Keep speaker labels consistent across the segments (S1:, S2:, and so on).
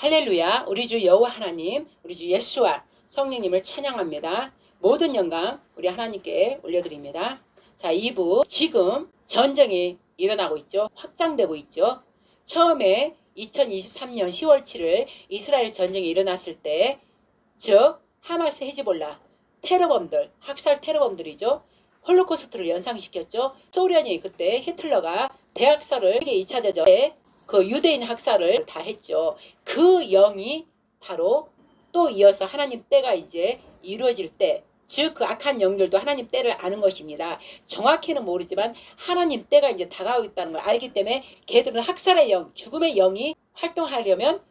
S1: 할렐루야. 우리 주 여호와 하나님, 우리 주 예수와 성령님을 찬양합니다. 모든 영광 우리 하나님께 올려드립니다. 자, 2부 지금 전쟁이 일어나고 있죠. 확장되고 있죠. 처음에 2023년 10월 7일 이스라엘 전쟁이 일어났을 때, 즉 하마스 헤즈볼라 테러범들, 학살 테러범들이죠. 홀로코스트를 연상시켰죠. 소련이 그때 히틀러가 대학살을 세계 2차 대전에 그 유대인 학살을 다 했죠. 그 영이 바로 또 이어서 하나님 때가 이제 이루어질 때, 즉 그 악한 영들도 하나님 때를 아는 것입니다. 정확히는 모르지만 하나님 때가 이제 다가오고 있다는 걸 알기 때문에 걔들은 학살의 영, 죽음의 영이 활동하려면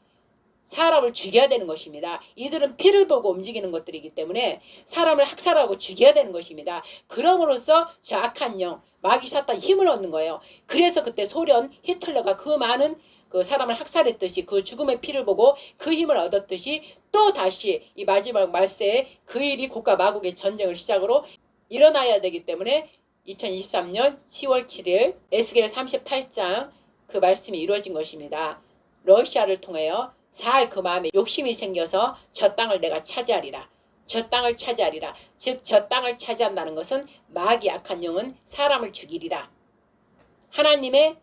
S1: 사람을 죽여야 되는 것입니다. 이들은 피를 보고 움직이는 것들이기 때문에 사람을 학살하고 죽여야 되는 것입니다. 그럼으로써 저 악한 영, 마귀 사탄 힘을 얻는 거예요. 그래서 그때 소련 히틀러가 그 많은 그 사람을 학살했듯이 그 죽음의 피를 보고 그 힘을 얻었듯이 또 다시 이 마지막 말세에 그 일이 곡과 마곡의 전쟁을 시작으로 일어나야 되기 때문에 2023년 10월 7일 에스겔 38장 그 말씀이 이루어진 것입니다. 러시아를 통하여 살 그 마음에 욕심이 생겨서 저 땅을 내가 차지하리라. 저 땅을 차지하리라. 즉 저 땅을 차지한다는 것은 마귀 악한 영은 사람을 죽이리라. 하나님의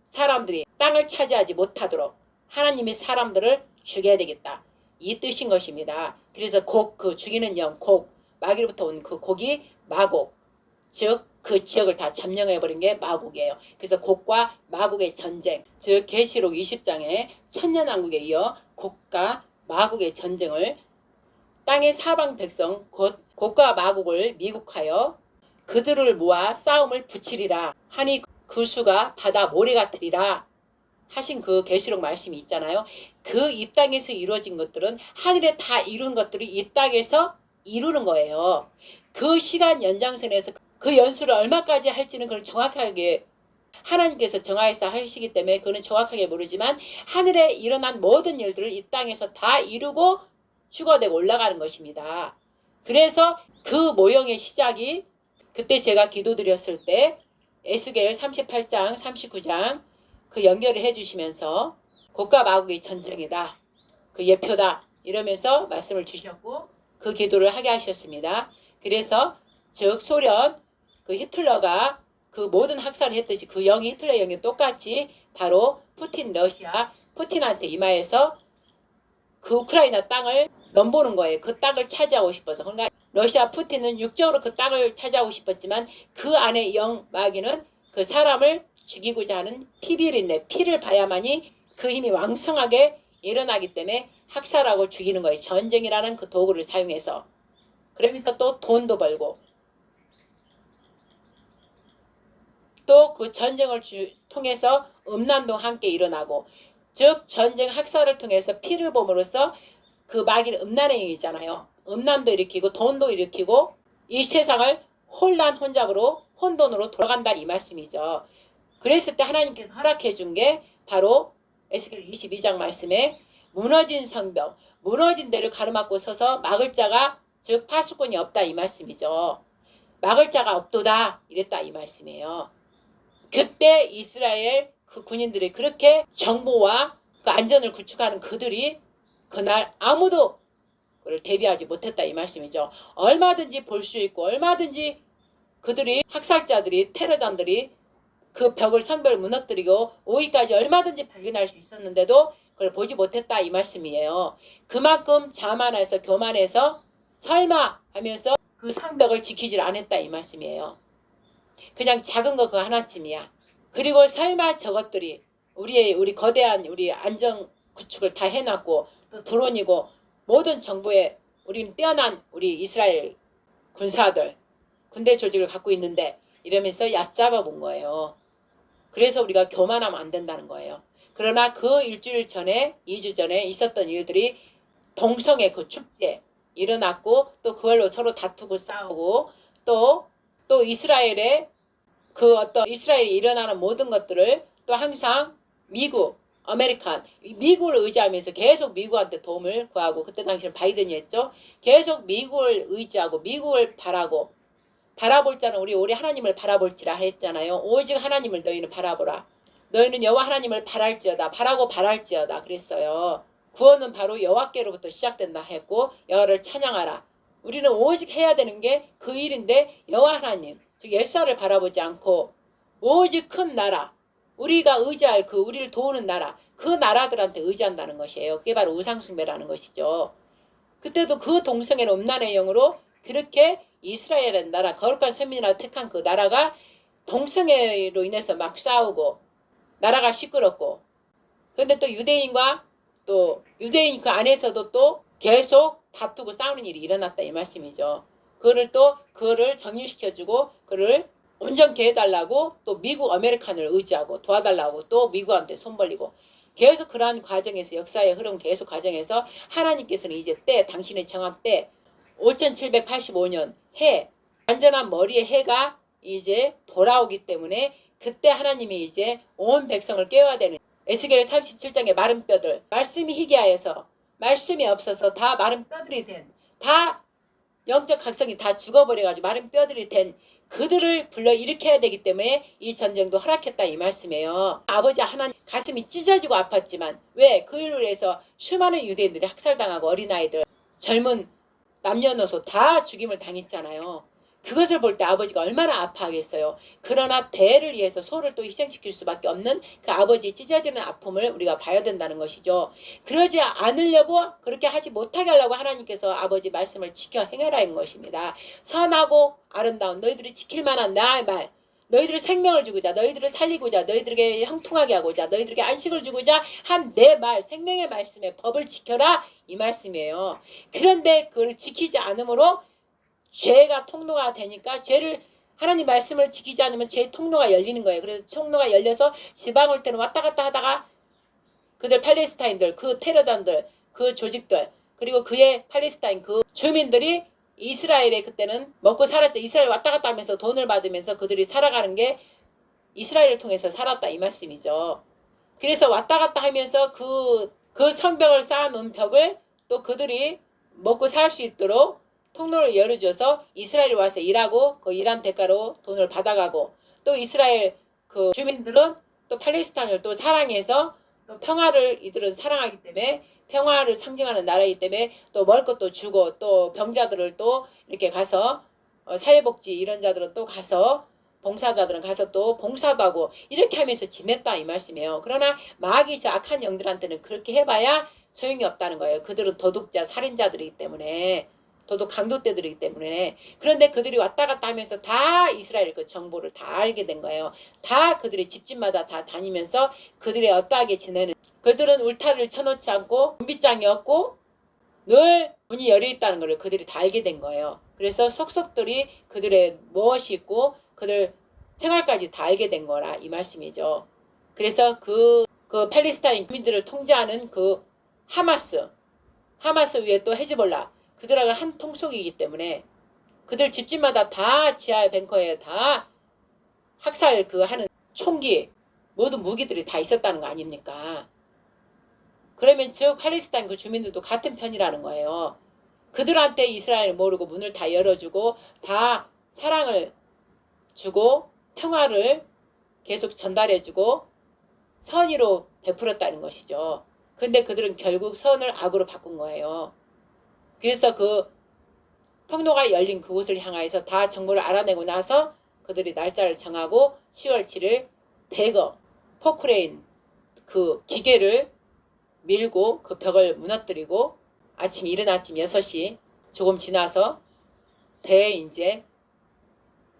S1: 사람들이 땅을 차지하지 못하도록 하나님의 사람들을 죽여야 되겠다. 이 뜻인 것입니다. 그래서 곡, 그 죽이는 영, 곡, 마귀로부터 온 그 곡이 마곡, 즉 그 지역을 다 점령해버린 게 마곡이에요. 그래서 곡과 마곡의 전쟁, 즉 계시록 20장에 천년왕국에 이어 곡과 마곡의 전쟁을 땅의 사방 백성 곧 곡과 마곡을 미국하여 그들을 모아 싸움을 붙이리라 하니 그 수가 바다 모래 같으리라 하신 그 계시록 말씀이 있잖아요. 그 이 땅에서 이루어진 것들은 하늘에 다 이룬 것들이 이 땅에서 이루는 거예요. 그 시간 연장선에서 그 연수를 얼마까지 할지는 그걸 정확하게 하나님께서 정하여서 하시기 때문에 그는 정확하게 모르지만 하늘에 일어난 모든 일들을 이 땅에서 다 이루고 휴거되고 올라가는 것입니다. 그래서 그 모형의 시작이 그때 제가 기도드렸을 때 에스겔 38장 39장 그 연결을 해주시면서 곡과 마곡의 전쟁이다. 그 예표다. 이러면서 말씀을 주셨고 그 기도를 하게 하셨습니다. 그래서 즉 소련 그 히틀러가 그 모든 학살을 했듯이 그 영이 히틀러 영이 똑같이 바로 푸틴 러시아 푸틴한테 임하여서 그 우크라이나 땅을 넘보는 거예요. 그 땅을 차지하고 싶어서. 그러니까 러시아 푸틴은 육적으로 그 땅을 차지하고 싶었지만 그 안에 영 마귀는 그 사람을 죽이고자 하는 피비린내 피를 봐야만이 그 힘이 왕성하게 일어나기 때문에 학살하고 죽이는 거예요. 전쟁이라는 그 도구를 사용해서. 그러면서 또 돈도 벌고 또 그 전쟁을 통해서 음란도 함께 일어나고, 즉 전쟁 학살을 통해서 피를 봄으로써 그 마귀는 음란의 영이잖아요. 음란도 일으키고 돈도 일으키고 이 세상을 혼란 혼잡으로 혼돈으로 돌아간다 이 말씀이죠. 그랬을 때 하나님께서 허락해 준 게 바로 에스겔 22장 말씀에 무너진 성벽, 무너진 데를 가로막고 서서 막을 자가 즉 파수꾼이 없다 이 말씀이죠. 막을 자가 없도다 이랬다 이 말씀이에요. 그때 이스라엘 그 군인들이 그렇게 정보와 그 안전을 구축하는 그들이 그날 아무도 그걸 대비하지 못했다 이 말씀이죠. 얼마든지 볼 수 있고 얼마든지 그들이 학살자들이 테러단들이 그 벽을 성벽을 무너뜨리고 오이까지 얼마든지 발견할 수 있었는데도 그걸 보지 못했다 이 말씀이에요. 그만큼 자만해서 교만해서 설마 하면서 그 성벽을 지키질 않았다 이 말씀이에요. 그냥 작은 거 그 하나쯤이야. 그리고 설마 저것들이 우리 거대한 우리 안정 구축을 다 해놨고 또 드론이고 모든 정보에 우리는 뛰어난 우리 이스라엘 군사들 군대 조직을 갖고 있는데 이러면서 얕잡아 본 거예요. 그래서 우리가 교만하면 안 된다는 거예요. 그러나 그 일주일 전에 2주 전에 있었던 일들이 동성애 그 축제 일어났고 또 그걸로 서로 다투고 싸우고 또 이스라엘의 그 어떤 이스라엘에 일어나는 모든 것들을 또 항상 미국, 아메리칸, 미국을 의지하면서 계속 미국한테 도움을 구하고 그때 당시는 바이든이 했죠. 계속 미국을 의지하고 미국을 바라볼 자는 우리 하나님을 바라볼지라 했잖아요. 오직 하나님을 너희는 바라보라. 너희는 여호와 하나님을 바랄지어다. 바라고 바랄지어다. 그랬어요. 구원은 바로 여호와께로부터 시작된다 했고 여호와를 찬양하라. 우리는 오직 해야 되는 게 그 일인데 여호와 하나님 즉 옛사를 바라보지 않고 오직 큰 나라 우리가 의지할 그 우리를 도우는 나라 그 나라들한테 의지한다는 것이에요. 그게 바로 우상숭배라는 것이죠. 그때도 그 동성애는 음란의 영으로 그렇게 이스라엘의 나라 거룩한 선민이라 택한 그 나라가 동성애로 인해서 막 싸우고 나라가 시끄럽고 그런데 또 유대인과 또 유대인 그 안에서도 또 계속 다투고 싸우는 일이 일어났다 이 말씀이죠. 그거를 정리시켜주고 그를 온전케 해달라고 또 미국 아메리칸을 의지하고 도와달라고 또 미국한테 손 벌리고 계속 그러한 과정에서 역사의 흐름 계속 과정에서 하나님께서는 이제 당신의 정한 때 5785년 해 완전한 머리의 해가 이제 돌아오기 때문에 그때 하나님이 이제 온 백성을 깨워야 되는 에스겔 37장의 마른 뼈들 말씀이 희귀하여서 말씀이 없어서 다 마른 뼈들이 다 영적 각성이 다 죽어버려가지고 마른 뼈들이 된 그들을 불러일으켜야 되기 때문에 이 전쟁도 허락했다 이 말씀이에요. 아버지 하나님 가슴이 찢어지고 아팠지만 왜? 그 일로 해서 수많은 유대인들이 학살당하고 어린아이들 젊은 남녀노소 다 죽임을 당했잖아요. 그것을 볼 때 아버지가 얼마나 아파하겠어요. 그러나 대를 위해서 소를 또 희생시킬 수밖에 없는 그 아버지의 찢어지는 아픔을 우리가 봐야 된다는 것이죠. 그러지 않으려고 그렇게 하지 못하게 하려고 하나님께서 아버지 말씀을 지켜 행하라는 것입니다. 선하고 아름다운 너희들이 지킬 만한 나의 말 너희들의 생명을 주고자 너희들을 살리고자 너희들에게 형통하게 하고자 너희들에게 안식을 주고자 한 내 말 생명의 말씀의 법을 지켜라 이 말씀이에요. 그런데 그걸 지키지 않으므로 죄가 통로가 되니까 죄를 하나님 말씀을 지키지 않으면 죄의 통로가 열리는 거예요. 그래서 통로가 열려서 지방 올 때는 왔다 갔다 하다가 그들 팔레스타인들 그 테러단들 그 조직들 그리고 그의 팔레스타인 그 주민들이 이스라엘에 그때는 먹고 살았죠. 이스라엘 왔다 갔다 하면서 돈을 받으면서 그들이 살아가는 게 이스라엘을 통해서 살았다 이 말씀이죠. 그래서 왔다 갔다 하면서 그 성벽을 쌓아놓은 벽을 또 그들이 먹고 살 수 있도록 통로를 열어줘서 이스라엘에 와서 일하고 그 일한 대가로 돈을 받아가고 또 이스라엘 그 주민들은 또 팔레스타인을 또 사랑해서 또 평화를 이들은 사랑하기 때문에 평화를 상징하는 나라이기 때문에 또 먹을 것도 주고 또 병자들을 또 이렇게 가서 사회복지 이런 자들은 또 가서 봉사자들은 가서 또 봉사도 하고 이렇게 하면서 지냈다 이 말씀이에요. 그러나 마귀 저 악한 영들한테는 그렇게 해봐야 소용이 없다는 거예요. 그들은 도둑자 살인자들이기 때문에 도둑 강도떼들이기 때문에 그런데 그들이 왔다 갔다 하면서 다 이스라엘 그 정보를 다 알게 된 거예요. 다 그들이 집집마다 다 다니면서 그들이 어떠하게 지내는 그들은 울타리를 쳐놓지 않고 준비장이 없고 늘 문이 열려 있다는 걸 그들이 다 알게 된 거예요. 그래서 속속들이 그들의 무엇이 있고 그들 생활까지 다 알게 된 거라 이 말씀이죠. 그래서 그 팔레스타인 주민들을 통제하는 그 하마스 위에 또 헤즈볼라 그들하고 한 통속이기 때문에 그들 집집마다 다 지하 벙커에 다 학살 그 하는 총기 모든 무기들이 다 있었다는 거 아닙니까? 그러면 즉 팔레스타인 그 주민들도 같은 편이라는 거예요. 그들한테 이스라엘 모르고 문을 다 열어주고 다 사랑을 주고 평화를 계속 전달해주고 선의로 베풀었다는 것이죠. 근데 그들은 결국 선을 악으로 바꾼 거예요. 그래서 그 통로가 열린 그곳을 향하여서 다 정보를 알아내고 나서 그들이 날짜를 정하고 10월 7일 대거 포크레인 그 기계를 밀고 그 벽을 무너뜨리고 이른 아침 6시 조금 지나서 이제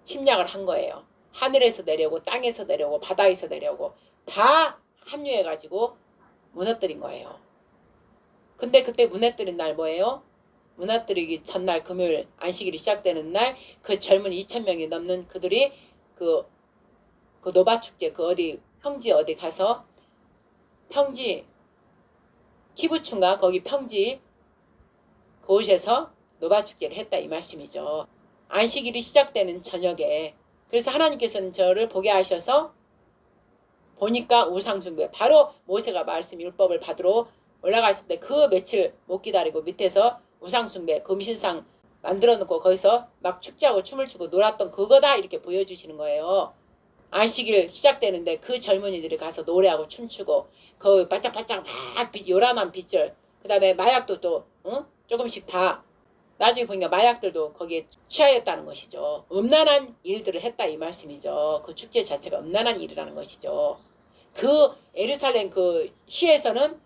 S1: 침략을 한 거예요. 하늘에서 내려오고 땅에서 내려오고 바다에서 내려오고 다 합류해가지고 무너뜨린 거예요. 근데 그때 무너뜨린 날 뭐예요? 무너뜨리기 전날 금요일 안식일이 시작되는 날 그 젊은 2,000명이 넘는 그들이 그 노바축제 그 어디 평지 어디 가서 평지 키부춘가 거기 평지 그곳에서 노바축제를 했다 이 말씀이죠. 안식일이 시작되는 저녁에 그래서 하나님께서는 저를 보게 하셔서 보니까 우상숭배 바로 모세가 말씀 율법을 받으러 올라갔을 때 그 며칠 못 기다리고 밑에서 우상숭배 금신상 만들어 놓고 거기서 막 축제하고 춤을 추고 놀았던 그거다 이렇게 보여주시는 거예요. 안식일 시작되는데 그 젊은이들이 가서 노래하고 춤추고 그 바짝바짝 막 요란한 빛을 그 다음에 마약도 또 조금씩 다 나중에 보니까 마약들도 거기에 취하였다는 것이죠. 음란한 일들을 했다 이 말씀이죠. 그 축제 자체가 음란한 일이라는 것이죠. 그 예루살렘 그 시에서는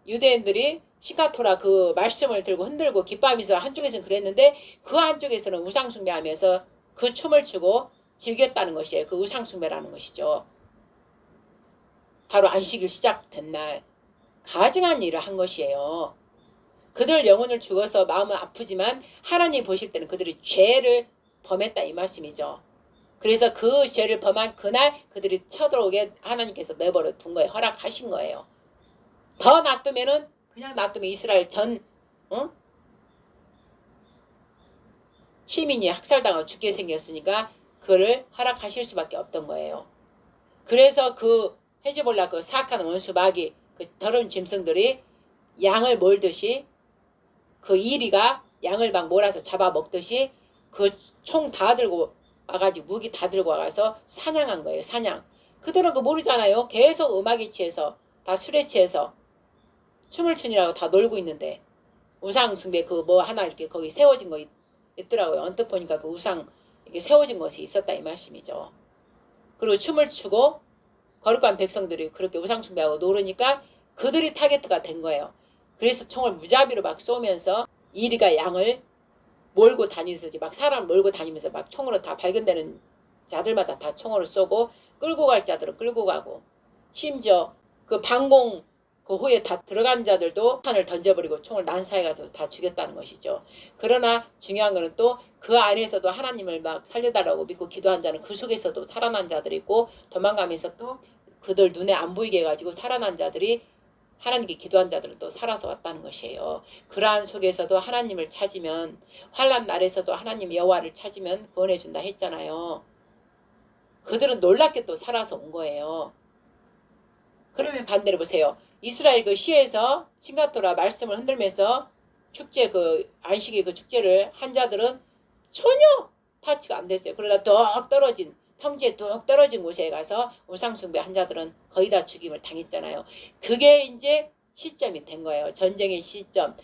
S1: 유대인들이 시카토라 그 말씀을 들고 흔들고 기뻐하면서 한쪽에서는 그랬는데 그 한쪽에서는 우상숭배하면서 그 춤을 추고 즐겼다는 것이에요. 그 우상숭배라는 것이죠. 바로 안식일 시작된 날 가증한 일을 한 것이에요. 그들 영혼을 죽어서 마음은 아프지만 하나님 보실 때는 그들이 죄를 범했다 이 말씀이죠. 그래서 그 죄를 범한 그날 그들이 쳐들어오게 하나님께서 내버려 둔 거예요. 허락하신 거예요. 더 놔두면은 그냥 놔두면 이스라엘 전 시민이 학살당하고 죽게 생겼으니까 그를 허락하실 수밖에 없던 거예요. 그래서 그 헤즈볼라 그 사악한 원수 마귀 그 더러운 짐승들이 양을 몰듯이 그 이리가 양을 막 몰아서 잡아먹듯이 그 총 다 들고 와가지고 무기 다 들고 와가서 사냥한 거예요. 사냥. 그들은 그 모르잖아요. 계속 음악에 취해서 다 술에 취해서 춤을 추느라고 다 놀고 있는데 우상 숭배 그 뭐 하나 이렇게 거기 세워진 거 있더라고요. 언뜻 보니까 그 우상 이렇게 세워진 것이 있었다 이 말씀이죠. 그리고 춤을 추고 거룩한 백성들이 그렇게 우상 숭배하고 노르니까 그들이 타겟가 된 거예요. 그래서 총을 무자비로 막 쏘면서 이리가 양을 몰고 다니면서 막 사람 몰고 다니면서 막 총으로 다 발견되는 자들마다 다 총으로 쏘고 끌고 갈 자들은 끌고 가고 심지어 그 방공 그 후에 다 들어간 자들도 탄을 던져버리고 총을 난사해 가서 다 죽였다는 것이죠. 그러나 중요한 거는 또 그 안에서도 하나님을 막 살려달라고 믿고 기도한 자는 그 속에서도 살아난 자들이 있고 도망가면서 또 그들 눈에 안 보이게 해가지고 살아난 자들이 하나님께 기도한 자들은 또 살아서 왔다는 것이에요. 그러한 속에서도 하나님을 찾으면 환난 날에서도 하나님 여호와를 찾으면 구원해준다 했잖아요. 그들은 놀랍게 또 살아서 온 거예요. 그러면 반대로 보세요. 이스라엘 그 시에서 싱가토라 말씀을 흔들면서 축제 그 안식일 그 축제를 한 자들은 전혀 타치가 안 됐어요. 그러다 더 떨어진 평지에 뚝 떨어진 곳에 가서 우상숭배 한 자들은 거의 다 죽임을 당했잖아요. 그게 이제 시점이 된 거예요. 전쟁의 시점.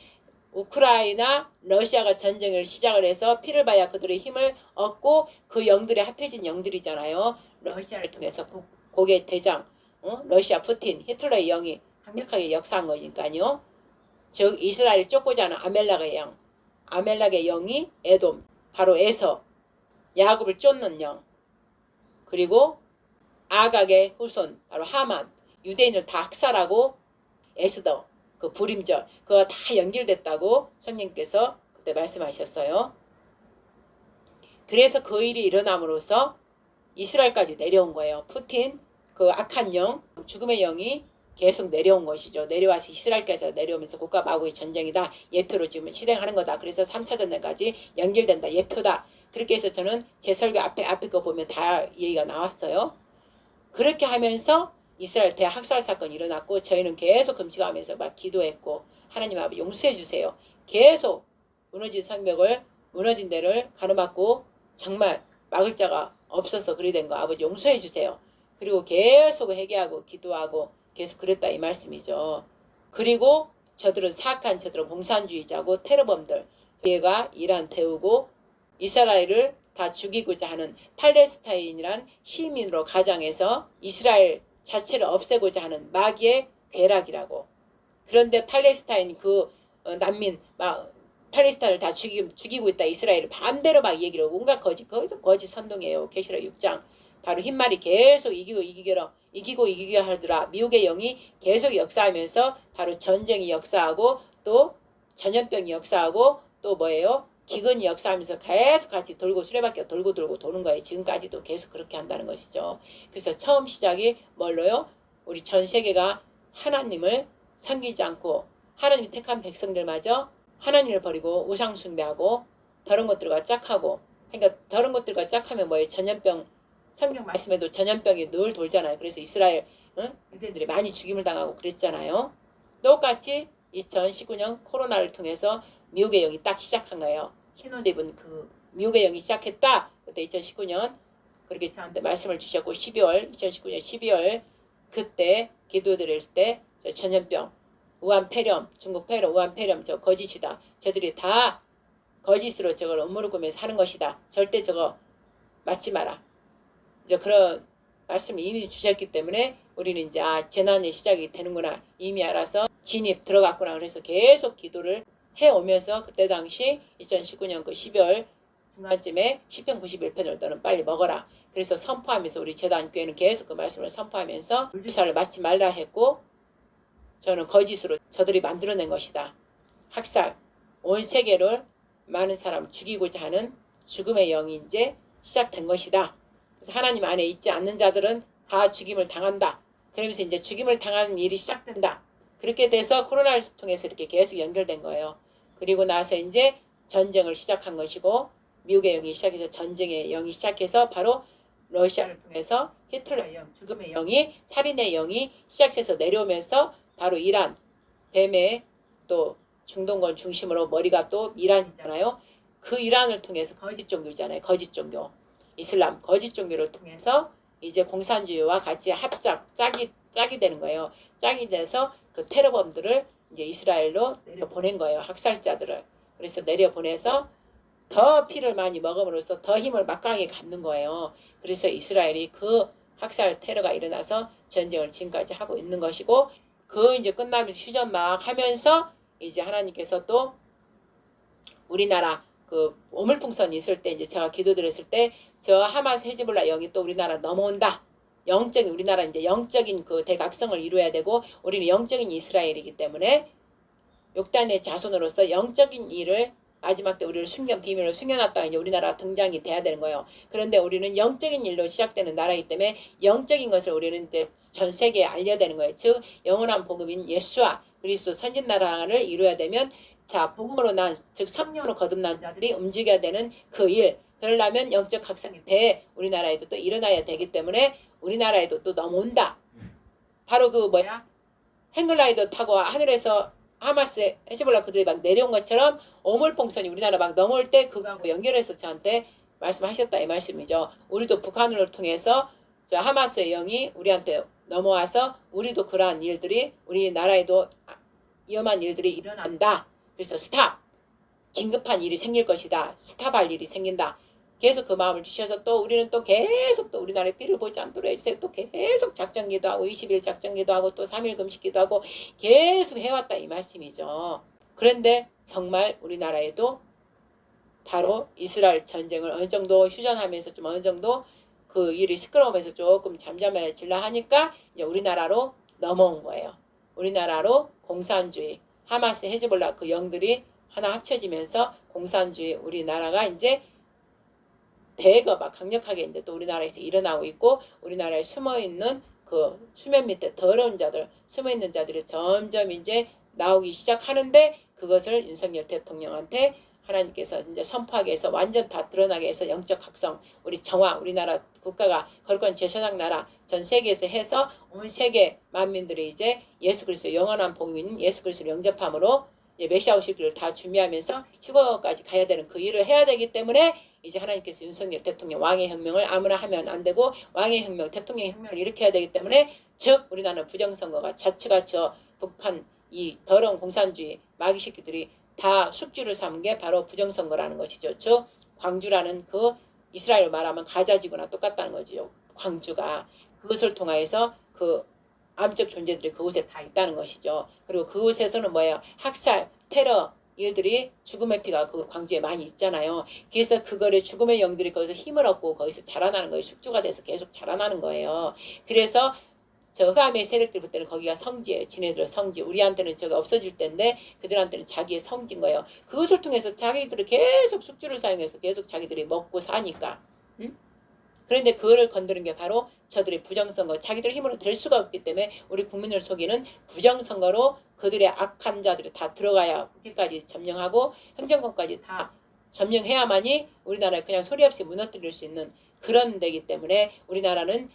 S1: 우크라이나 러시아가 전쟁을 시작을 해서 피를 봐야 그들의 힘을 얻고 그 영들이 합해진 영들이잖아요. 러시아를 통해서 고개 대장 러시아 푸틴 히틀러의 영이 강력하게 역사한 거니까요. 즉 이스라엘을 쫓고자 하는 아멜락의 영 아멜락의 영이 에돔 바로 에서 야곱을 쫓는 영 그리고 아각의 후손 바로 하만 유대인을 다 학살하고 에스더 그 불임절 그거 다 연결됐다고 성령께서 그때 말씀하셨어요. 그래서 그 일이 일어남으로써 이스라엘까지 내려온 거예요. 푸틴 그 악한 영 죽음의 영이 계속 내려온 것이죠. 내려와서 이스라엘께서 내려오면서 국가 마구의 전쟁이다. 예표로 지금 실행하는 거다. 그래서 3차 전쟁까지 연결된다. 예표다. 그렇게 해서 저는 제 설교 앞에 거 보면 다 얘기가 나왔어요. 그렇게 하면서 이스라엘 대학살 사건이 일어났고 저희는 계속 금식하면서 막 기도했고 하나님 아버지 용서해 주세요. 계속 무너진 성벽을 무너진 데를 가로막고 정말 막을 자가 없어서 그리 된 거 아버지 용서해 주세요. 그리고 계속 회개하고 기도하고 계속 그랬다 이 말씀이죠. 그리고 저들은 사악한 저들은 공산주의자고 테러범들 얘가 이란 태우고 이스라엘을 다 죽이고자 하는 팔레스타인이란 시민으로 가장해서 이스라엘 자체를 없애고자 하는 마귀의 괴락이라고. 그런데 팔레스타인 그 난민 막 팔레스타인을 다 죽이고 있다 이스라엘을 반대로 막 얘기를 온갖 거짓 선동이에요. 계시록 6장 바로 흰말이 계속 이기고 하더라. 미혹의 영이 계속 역사하면서 바로 전쟁이 역사하고 또 전염병이 역사하고 또 뭐예요? 기근이 역사하면서 계속 같이 돌고 수레바퀴가 돌고 도는 거예요. 지금까지도 계속 그렇게 한다는 것이죠. 그래서 처음 시작이 뭘로요? 우리 전 세계가 하나님을 섬기지 않고 하나님이 택한 백성들마저 하나님을 버리고 우상 숭배하고 다른 것들과 짝하고 그러니까 다른 것들과 짝하면 뭐예요? 전염병 성경 말씀에도 전염병이 늘 돌잖아요. 그래서 이스라엘 유대인들이 많이 죽임을 당하고 그랬잖아요. 똑같이 2019년 코로나를 통해서 미혹의 영이 딱 시작한 거예요. 흰옷 입은 그 미혹의 영이 시작했다. 그때 2019년 그렇게 저한테 말씀을 주셨고 2019년 12월 그때 기도드릴 때 전염병 우한폐렴, 중국 폐렴, 우한폐렴 저 거짓이다. 저들이 다 거짓으로 저걸 음모를 꾸며서 하는 것이다. 절대 저거 맞지 마라. 이제 그런 말씀을 이미 주셨기 때문에 우리는 이제 재난의 시작이 되는구나 이미 알아서 진입 들어갔구나. 그래서 계속 기도를 해오면서 그때 당시 2019년 그 12월 중간쯤에 시편 91편을 너는 빨리 먹어라. 그래서 선포하면서 우리 재단교회는 계속 그 말씀을 선포하면서 물주사를 맞지 말라 했고, 저는 거짓으로 저들이 만들어낸 것이다. 학살, 온 세계를 많은 사람을 죽이고자 하는 죽음의 영이 이제 시작된 것이다. 그래서 하나님 안에 있지 않는 자들은 다 죽임을 당한다. 그러면서 이제 죽임을 당하는 일이 시작된다. 그렇게 돼서 코로나를 통해서 이렇게 계속 연결된 거예요. 그리고 나서 이제 전쟁을 시작한 것이고, 미국의 영이 시작해서 전쟁의 영이 시작해서 바로 러시아를 통해서 히틀러의 영, 죽음의 영이, 살인의 영이 시작해서 내려오면서 바로 이란, 뱀의 또 중동권 중심으로 머리가 또 이란이잖아요. 그 이란을 통해서 거짓 종교잖아요. 거짓 종교. 이슬람 거짓 종교를 통해서 이제 공산주의와 같이 짝이 되는 거예요. 짝이 돼서 그 테러범들을 이제 이스라엘로 내려보낸 거예요. 학살자들을. 그래서 내려보내서 더 피를 많이 먹음으로써 더 힘을 막강히 갖는 거예요. 그래서 이스라엘이 그 학살 테러가 일어나서 전쟁을 지금까지 하고 있는 것이고, 그 이제 끝나면서 휴전 막 하면서 이제 하나님께서 또 우리나라 그 오물풍선이 있을 때 이제 제가 기도드렸을 때 저 하마스 헤즈볼라 영이 또 우리나라 넘어온다. 영적인 우리나라 이제 영적인 그 대각성을 이루어야 되고, 우리는 영적인 이스라엘이기 때문에 욕단의 자손으로서 영적인 일을 마지막 때 우리를 비밀을 숨겨놨다가 이제 우리나라 등장이 돼야 되는 거예요. 그런데 우리는 영적인 일로 시작되는 나라이기 때문에 영적인 것을 우리는 이제 전 세계에 알려야 되는 거예요. 즉 영원한 복음인 예수와 그리스도 선진 나라를 이루어야 되면, 자 복음으로 난 즉 성령으로 거듭난 자들이 움직여야 되는 그 일, 그러려면 영적 각성이 우리나라에도 또 일어나야 되기 때문에 우리나라에도 또 넘어온다. 바로 그 행글라이더 타고 하늘에서 하마스 헤즈볼라 그들이 막 내려온 것처럼 오물풍선이 우리나라 막 넘어올 때 그거하고 연결해서 저한테 말씀하셨다 이 말씀이죠. 우리도 북한을 통해서 저 하마스의 영이 우리한테 넘어와서 우리도 그러한 일들이 우리나라에도 위험한 일들이 일어난다. 그래서 스탑! 긴급한 일이 생길 것이다. 스탑할 일이 생긴다. 계속 그 마음을 주셔서 또 우리는 또 계속 또 우리나라의 피를 보지 않도록 해주세요. 또 계속 작전기도 하고 20일 작전기도 하고 또 3일 금식기도 하고 계속 해왔다 이 말씀이죠. 그런데 정말 우리나라에도 바로 이스라엘 전쟁을 어느 정도 휴전하면서 좀 어느 정도 그 일이 시끄러우면서 조금 잠잠해질라 하니까 이제 우리나라로 넘어온 거예요. 우리나라로 공산주의, 하마스, 헤즈볼라 그 영들이 하나 합쳐지면서 공산주의 우리나라가 이제 대거 막 강력하게 이제 또 우리나라에서 일어나고 있고, 우리나라에 숨어있는 그 수면 밑에 더러운 자들, 숨어있는 자들이 점점 이제 나오기 시작하는데, 그것을 윤석열 대통령한테 하나님께서 이제 선포하게 해서 완전 다 드러나게 해서 영적 각성, 우리 정화, 우리나라 국가가 거룩한 제사장 나라 전 세계에서 해서 온 세계 만민들이 이제 예수 그리스도 영원한 복음인 예수 그리스도를 영접함으로 이제 메시아 오실 길을 다 준비하면서 휴거까지 가야 되는 그 일을 해야 되기 때문에 이제 하나님께서 윤석열 대통령 왕의 혁명을 아무나 하면 안 되고 왕의 혁명, 대통령의 혁명을 일으켜야 되기 때문에, 즉 우리나라는 부정선거가 자치가 저 북한 이 더러운 공산주의 마귀 새끼들이 다 숙주를 삼은 게 바로 부정선거라는 것이죠. 즉 광주라는 그 이스라엘 말하면 가자지구나 똑같다는 거죠. 광주가 그것을 통하여서 그 암적 존재들이 그곳에 다 있다는 것이죠. 그리고 그곳에서는 학살, 테러 일들이 죽음의 피가 그 광주에 많이 있잖아요. 그래서 그거를 죽음의 영들이 거기서 힘을 얻고 거기서 자라나는 거예요. 숙주가 돼서 계속 자라나는 거예요. 그래서 저 흑암의 세력들 볼 때는 거기가 성지예요. 지네들의 성지. 우리한테는 저가 없어질 때인데 그들한테는 자기의 성지인 거예요. 그것을 통해서 자기들이 계속 숙주를 사용해서 계속 자기들이 먹고 사니까. 응? 그런데 그거를 건드는 게 바로 저들의 부정선거, 자기들 힘으로 될 수가 없기 때문에 우리 국민을 속이는 부정선거로 그들의 악한 자들이 다 들어가야 국회까지 점령하고 행정권까지 다 점령해야만이 우리나라에 그냥 소리 없이 무너뜨릴 수 있는 그런 데기 때문에, 우리나라는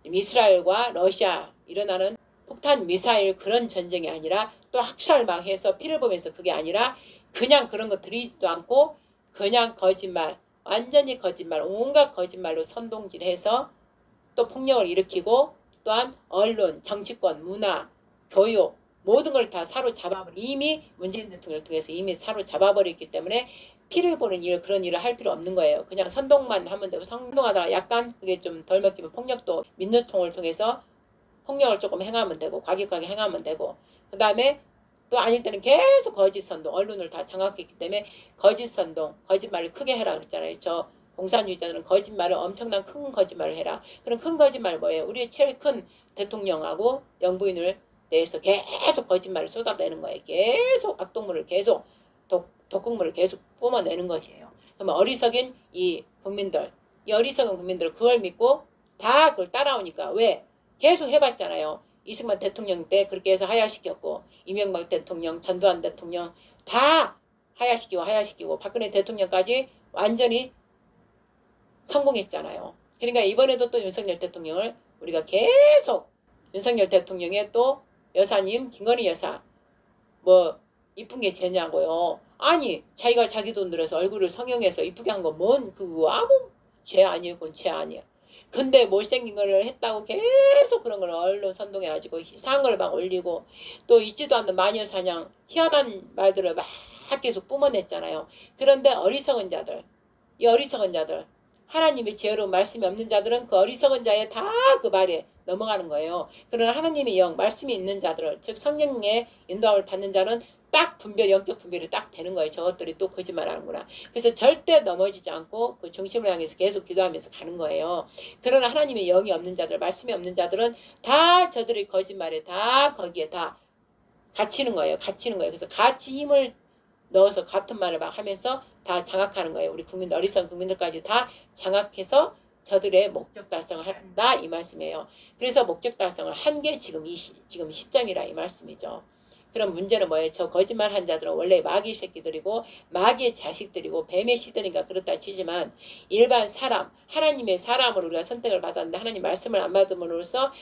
S1: 이스라엘과 러시아 일어나는 폭탄 미사일 그런 전쟁이 아니라 또 학살 막 해서 피를 보면서 그게 아니라 그냥 그런 거 들이지도 않고 그냥 거짓말, 완전히 거짓말, 온갖 거짓말로 선동질해서 또 폭력을 일으키고, 또한 언론, 정치권, 문화, 교육 모든 걸 다 사로잡아버리 이미 문재인 대통령을 통해서 이미 사로잡아버렸기 때문에 피를 보는 일 그런 일을 할 필요 없는 거예요. 그냥 선동만 하면 되고 선동하다가 약간 그게 좀 덜 먹히면 폭력도 민노통을 통해서 폭력을 조금 행하면 되고 과격하게 행하면 되고 그 다음에 또 아닐 때는 계속 거짓 선동 언론을 다 장악했기 때문에 거짓 선동 거짓말을 크게 해라 그랬잖아요. 저 공산주의자들은 거짓말을 엄청난 큰 거짓말을 해라. 그럼 큰 거짓말 뭐예요? 우리의 제일 큰 대통령하고 영부인을 대해서 계속 거짓말을 쏟아내는 거예요. 계속 악동물을 계속 독극물을 계속 뿜어내는 것이에요. 그러면 어리석인 이 국민들 이 어리석은 국민들은 그걸 믿고 다 그걸 따라오니까 왜? 계속 해봤잖아요. 이승만 대통령 때 그렇게 해서 하야시켰고 이명박 대통령, 전두환 대통령 다 하야시키고 박근혜 대통령까지 완전히 성공했잖아요. 그러니까 이번에도 또 윤석열 대통령을 우리가 계속 윤석열 대통령의 또 여사님 김건희 여사 뭐 이쁜 게 죄냐고요. 아니 자기가 자기 돈 들여서 얼굴을 성형해서 이쁘게 한 거 뭔 그거 아무 죄 아니에요. 그건 죄 아니에요. 근데 못생긴 거를 했다고 계속 그런 걸 언론 선동해가지고 이상한 걸 막 올리고 또 있지도 않는 마녀사냥 희한한 말들을 막 계속 뿜어냈잖아요. 그런데 어리석은 자들 이 어리석은 자들 하나님의 지혜로운 말씀이 없는 자들은 그 어리석은 자의 다 그 말에 넘어가는 거예요. 그러나 하나님의 영 말씀이 있는 자들 즉 성령의 인도함을 받는 자는 딱 분별 영적 분별이 딱 되는 거예요. 저것들이 또 거짓말하는구나. 그래서 절대 넘어지지 않고 그 중심을 향해서 계속 기도하면서 가는 거예요. 그러나 하나님의 영이 없는 자들 말씀이 없는 자들은 다 저들의 거짓말에 다 거기에 다 갇히는 거예요. 그래서 같이 힘을 넣어서 같은 말을 막 하면서 다 장악하는 거예요. 우리 국민 어리석은 국민들까지 다 장악해서 저들의 목적 달성을 한다 이 말씀이에요. 그래서 목적 달성을 한 게 지금 시점이라 이 말씀이죠. 그럼 문제는 뭐예요? 저 거짓말 한 자들은 원래 마귀 새끼들이고 마귀의 자식들이고 뱀의 시드니까 그렇다 치지만 일반 사람 하나님의 사람으로 우리가 선택을 받았는데 하나님 말씀을 안 받음으로써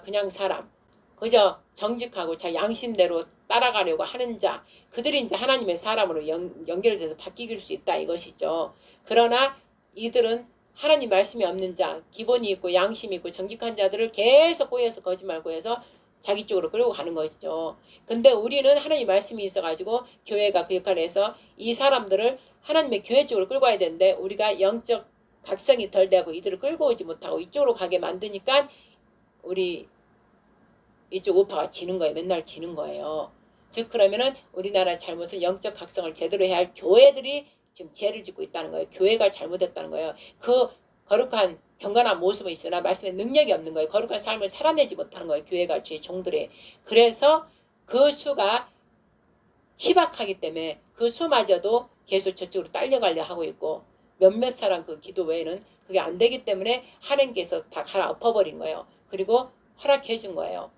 S1: 그냥 사람 그저 정직하고 자 양심대로 따라가려고 하는 자 그들이 이제 하나님의 사람으로 연결돼서 바뀔 수 있다 이것이죠. 그러나 이들은 하나님 말씀이 없는 자 기본이 있고 양심이 있고 정직한 자들을 계속 꼬여서 거짓말 꼬여서 자기 쪽으로 끌고 가는 것이죠. 근데 우리는 하나님 말씀이 있어가지고 교회가 그 역할을 해서 이 사람들을 하나님의 교회 쪽으로 끌고 와야 되는데 우리가 영적 각성이 덜 되고 이들을 끌고 오지 못하고 이쪽으로 가게 만드니까 우리 이쪽 우파가 지는 거예요. 맨날 지는 거예요. 즉 그러면은 우리나라 잘못은 영적 각성을 제대로 해야 할 교회들이 지금 죄를 짓고 있다는 거예요. 교회가 잘못했다는 거예요. 그 거룩한 경건한 모습은 있으나 말씀에 능력이 없는 거예요. 거룩한 삶을 살아내지 못하는 거예요. 교회가 주의 종들의. 그래서 그 수가 희박하기 때문에 그 수마저도 계속 저쪽으로 딸려가려 하고 있고 몇몇 사람 그 기도 외에는 그게 안 되기 때문에 하나님께서 다 갈아엎어버린 거예요. 그리고 허락해 준 거예요.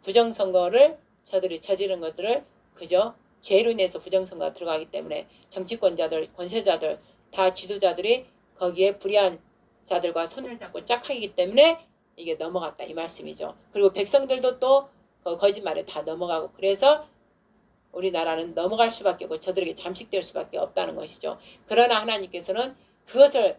S1: 부정선거를 저들이 저지른 것들을 그저 죄로 인해서 부정선거가 들어가기 때문에 정치권자들, 권세자들, 다 지도자들이 거기에 불의한 자들과 손을 잡고 짝하기 때문에 이게 넘어갔다 이 말씀이죠. 그리고 백성들도 또 그 거짓말에 다 넘어가고 그래서 우리나라는 넘어갈 수밖에 없고 저들에게 잠식될 수밖에 없다는 것이죠. 그러나 하나님께서는 그것을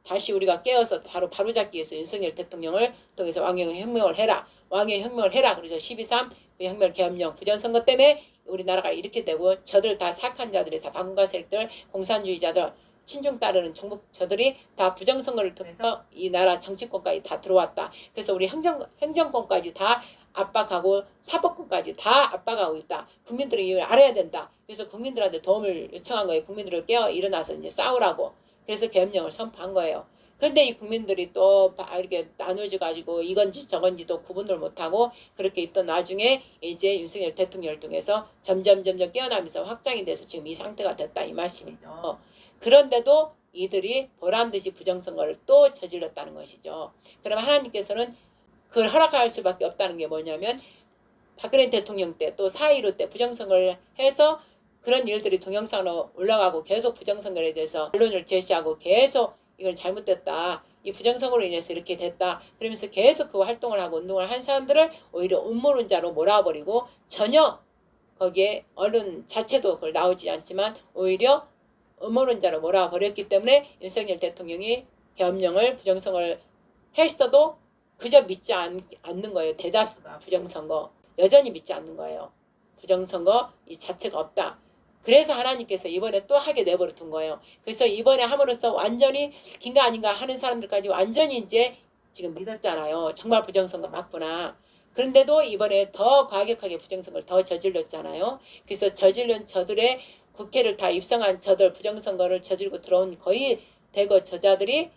S1: 다시 우리가 깨어서 바로잡기 위해서 윤석열 대통령을 통해서 왕의 혁명을 해라. 왕의 혁명을 해라. 그래서 12.3 그 혁명 계엄령 부정선거 때문에 우리나라가 이렇게 되고 저들 다 사악한 자들이 다 반공가 세력들 공산주의자들 친중 따르는 종북 저들이 다 부정선거를 통해서 이 나라 정치권까지 다 들어왔다. 그래서 우리 행정권까지 다 압박하고 사법권까지 다 압박하고 있다. 국민들이 이걸 알아야 된다. 그래서 국민들한테 도움을 요청한 거예요. 국민들을 깨어 일어나서 이제 싸우라고. 그래서 계엄령을 선포한 거예요. 그런데 이 국민들이 또 이렇게 나눠져 가지고 이건지 저건지도 구분을 못하고 그렇게 있던 와중에 이제 윤석열 대통령을 통해서 점점 깨어나면서 확장이 돼서 지금 이 상태가 됐다 이 말씀이죠. 그런데도 이들이 보란듯이 부정선거를 또 저질렀다는 것이죠. 그럼 하나님께서는 그걸 허락할 수밖에 없다는 게 뭐냐면 박근혜 대통령 때 또 4.15 때 부정선거를 해서 그런 일들이 동영상으로 올라가고 계속 부정선거에 대해서 언론을 제시하고 계속 이건 잘못됐다. 이 부정선거로 인해서 이렇게 됐다. 그러면서 계속 그 활동을 하고 운동을 한 사람들을 오히려 음모론자로 몰아버리고 전혀 거기에 언론 자체도 그걸 나오지 않지만 오히려 음모론자로 몰아버렸기 때문에 윤석열 대통령이 계엄령을 부정선거를 했어도 그저 믿지 않는 거예요. 대다수가 부정선거. 여전히 믿지 않는 거예요. 부정선거 이 자체가 없다. 그래서 하나님께서 이번에 또 하게 내버려 둔 거예요. 그래서 이번에 함으로써 완전히 긴가 아닌가 하는 사람들까지 완전히 이제 지금 믿었잖아요. 정말 부정선거 맞구나. 그런데도 이번에 더 과격하게 부정선거를 더 저질렀잖아요. 그래서 저질른 저들의 국회를 다 입성한 저들 부정선거를 저지르고 들어온 거의 대거 저자들이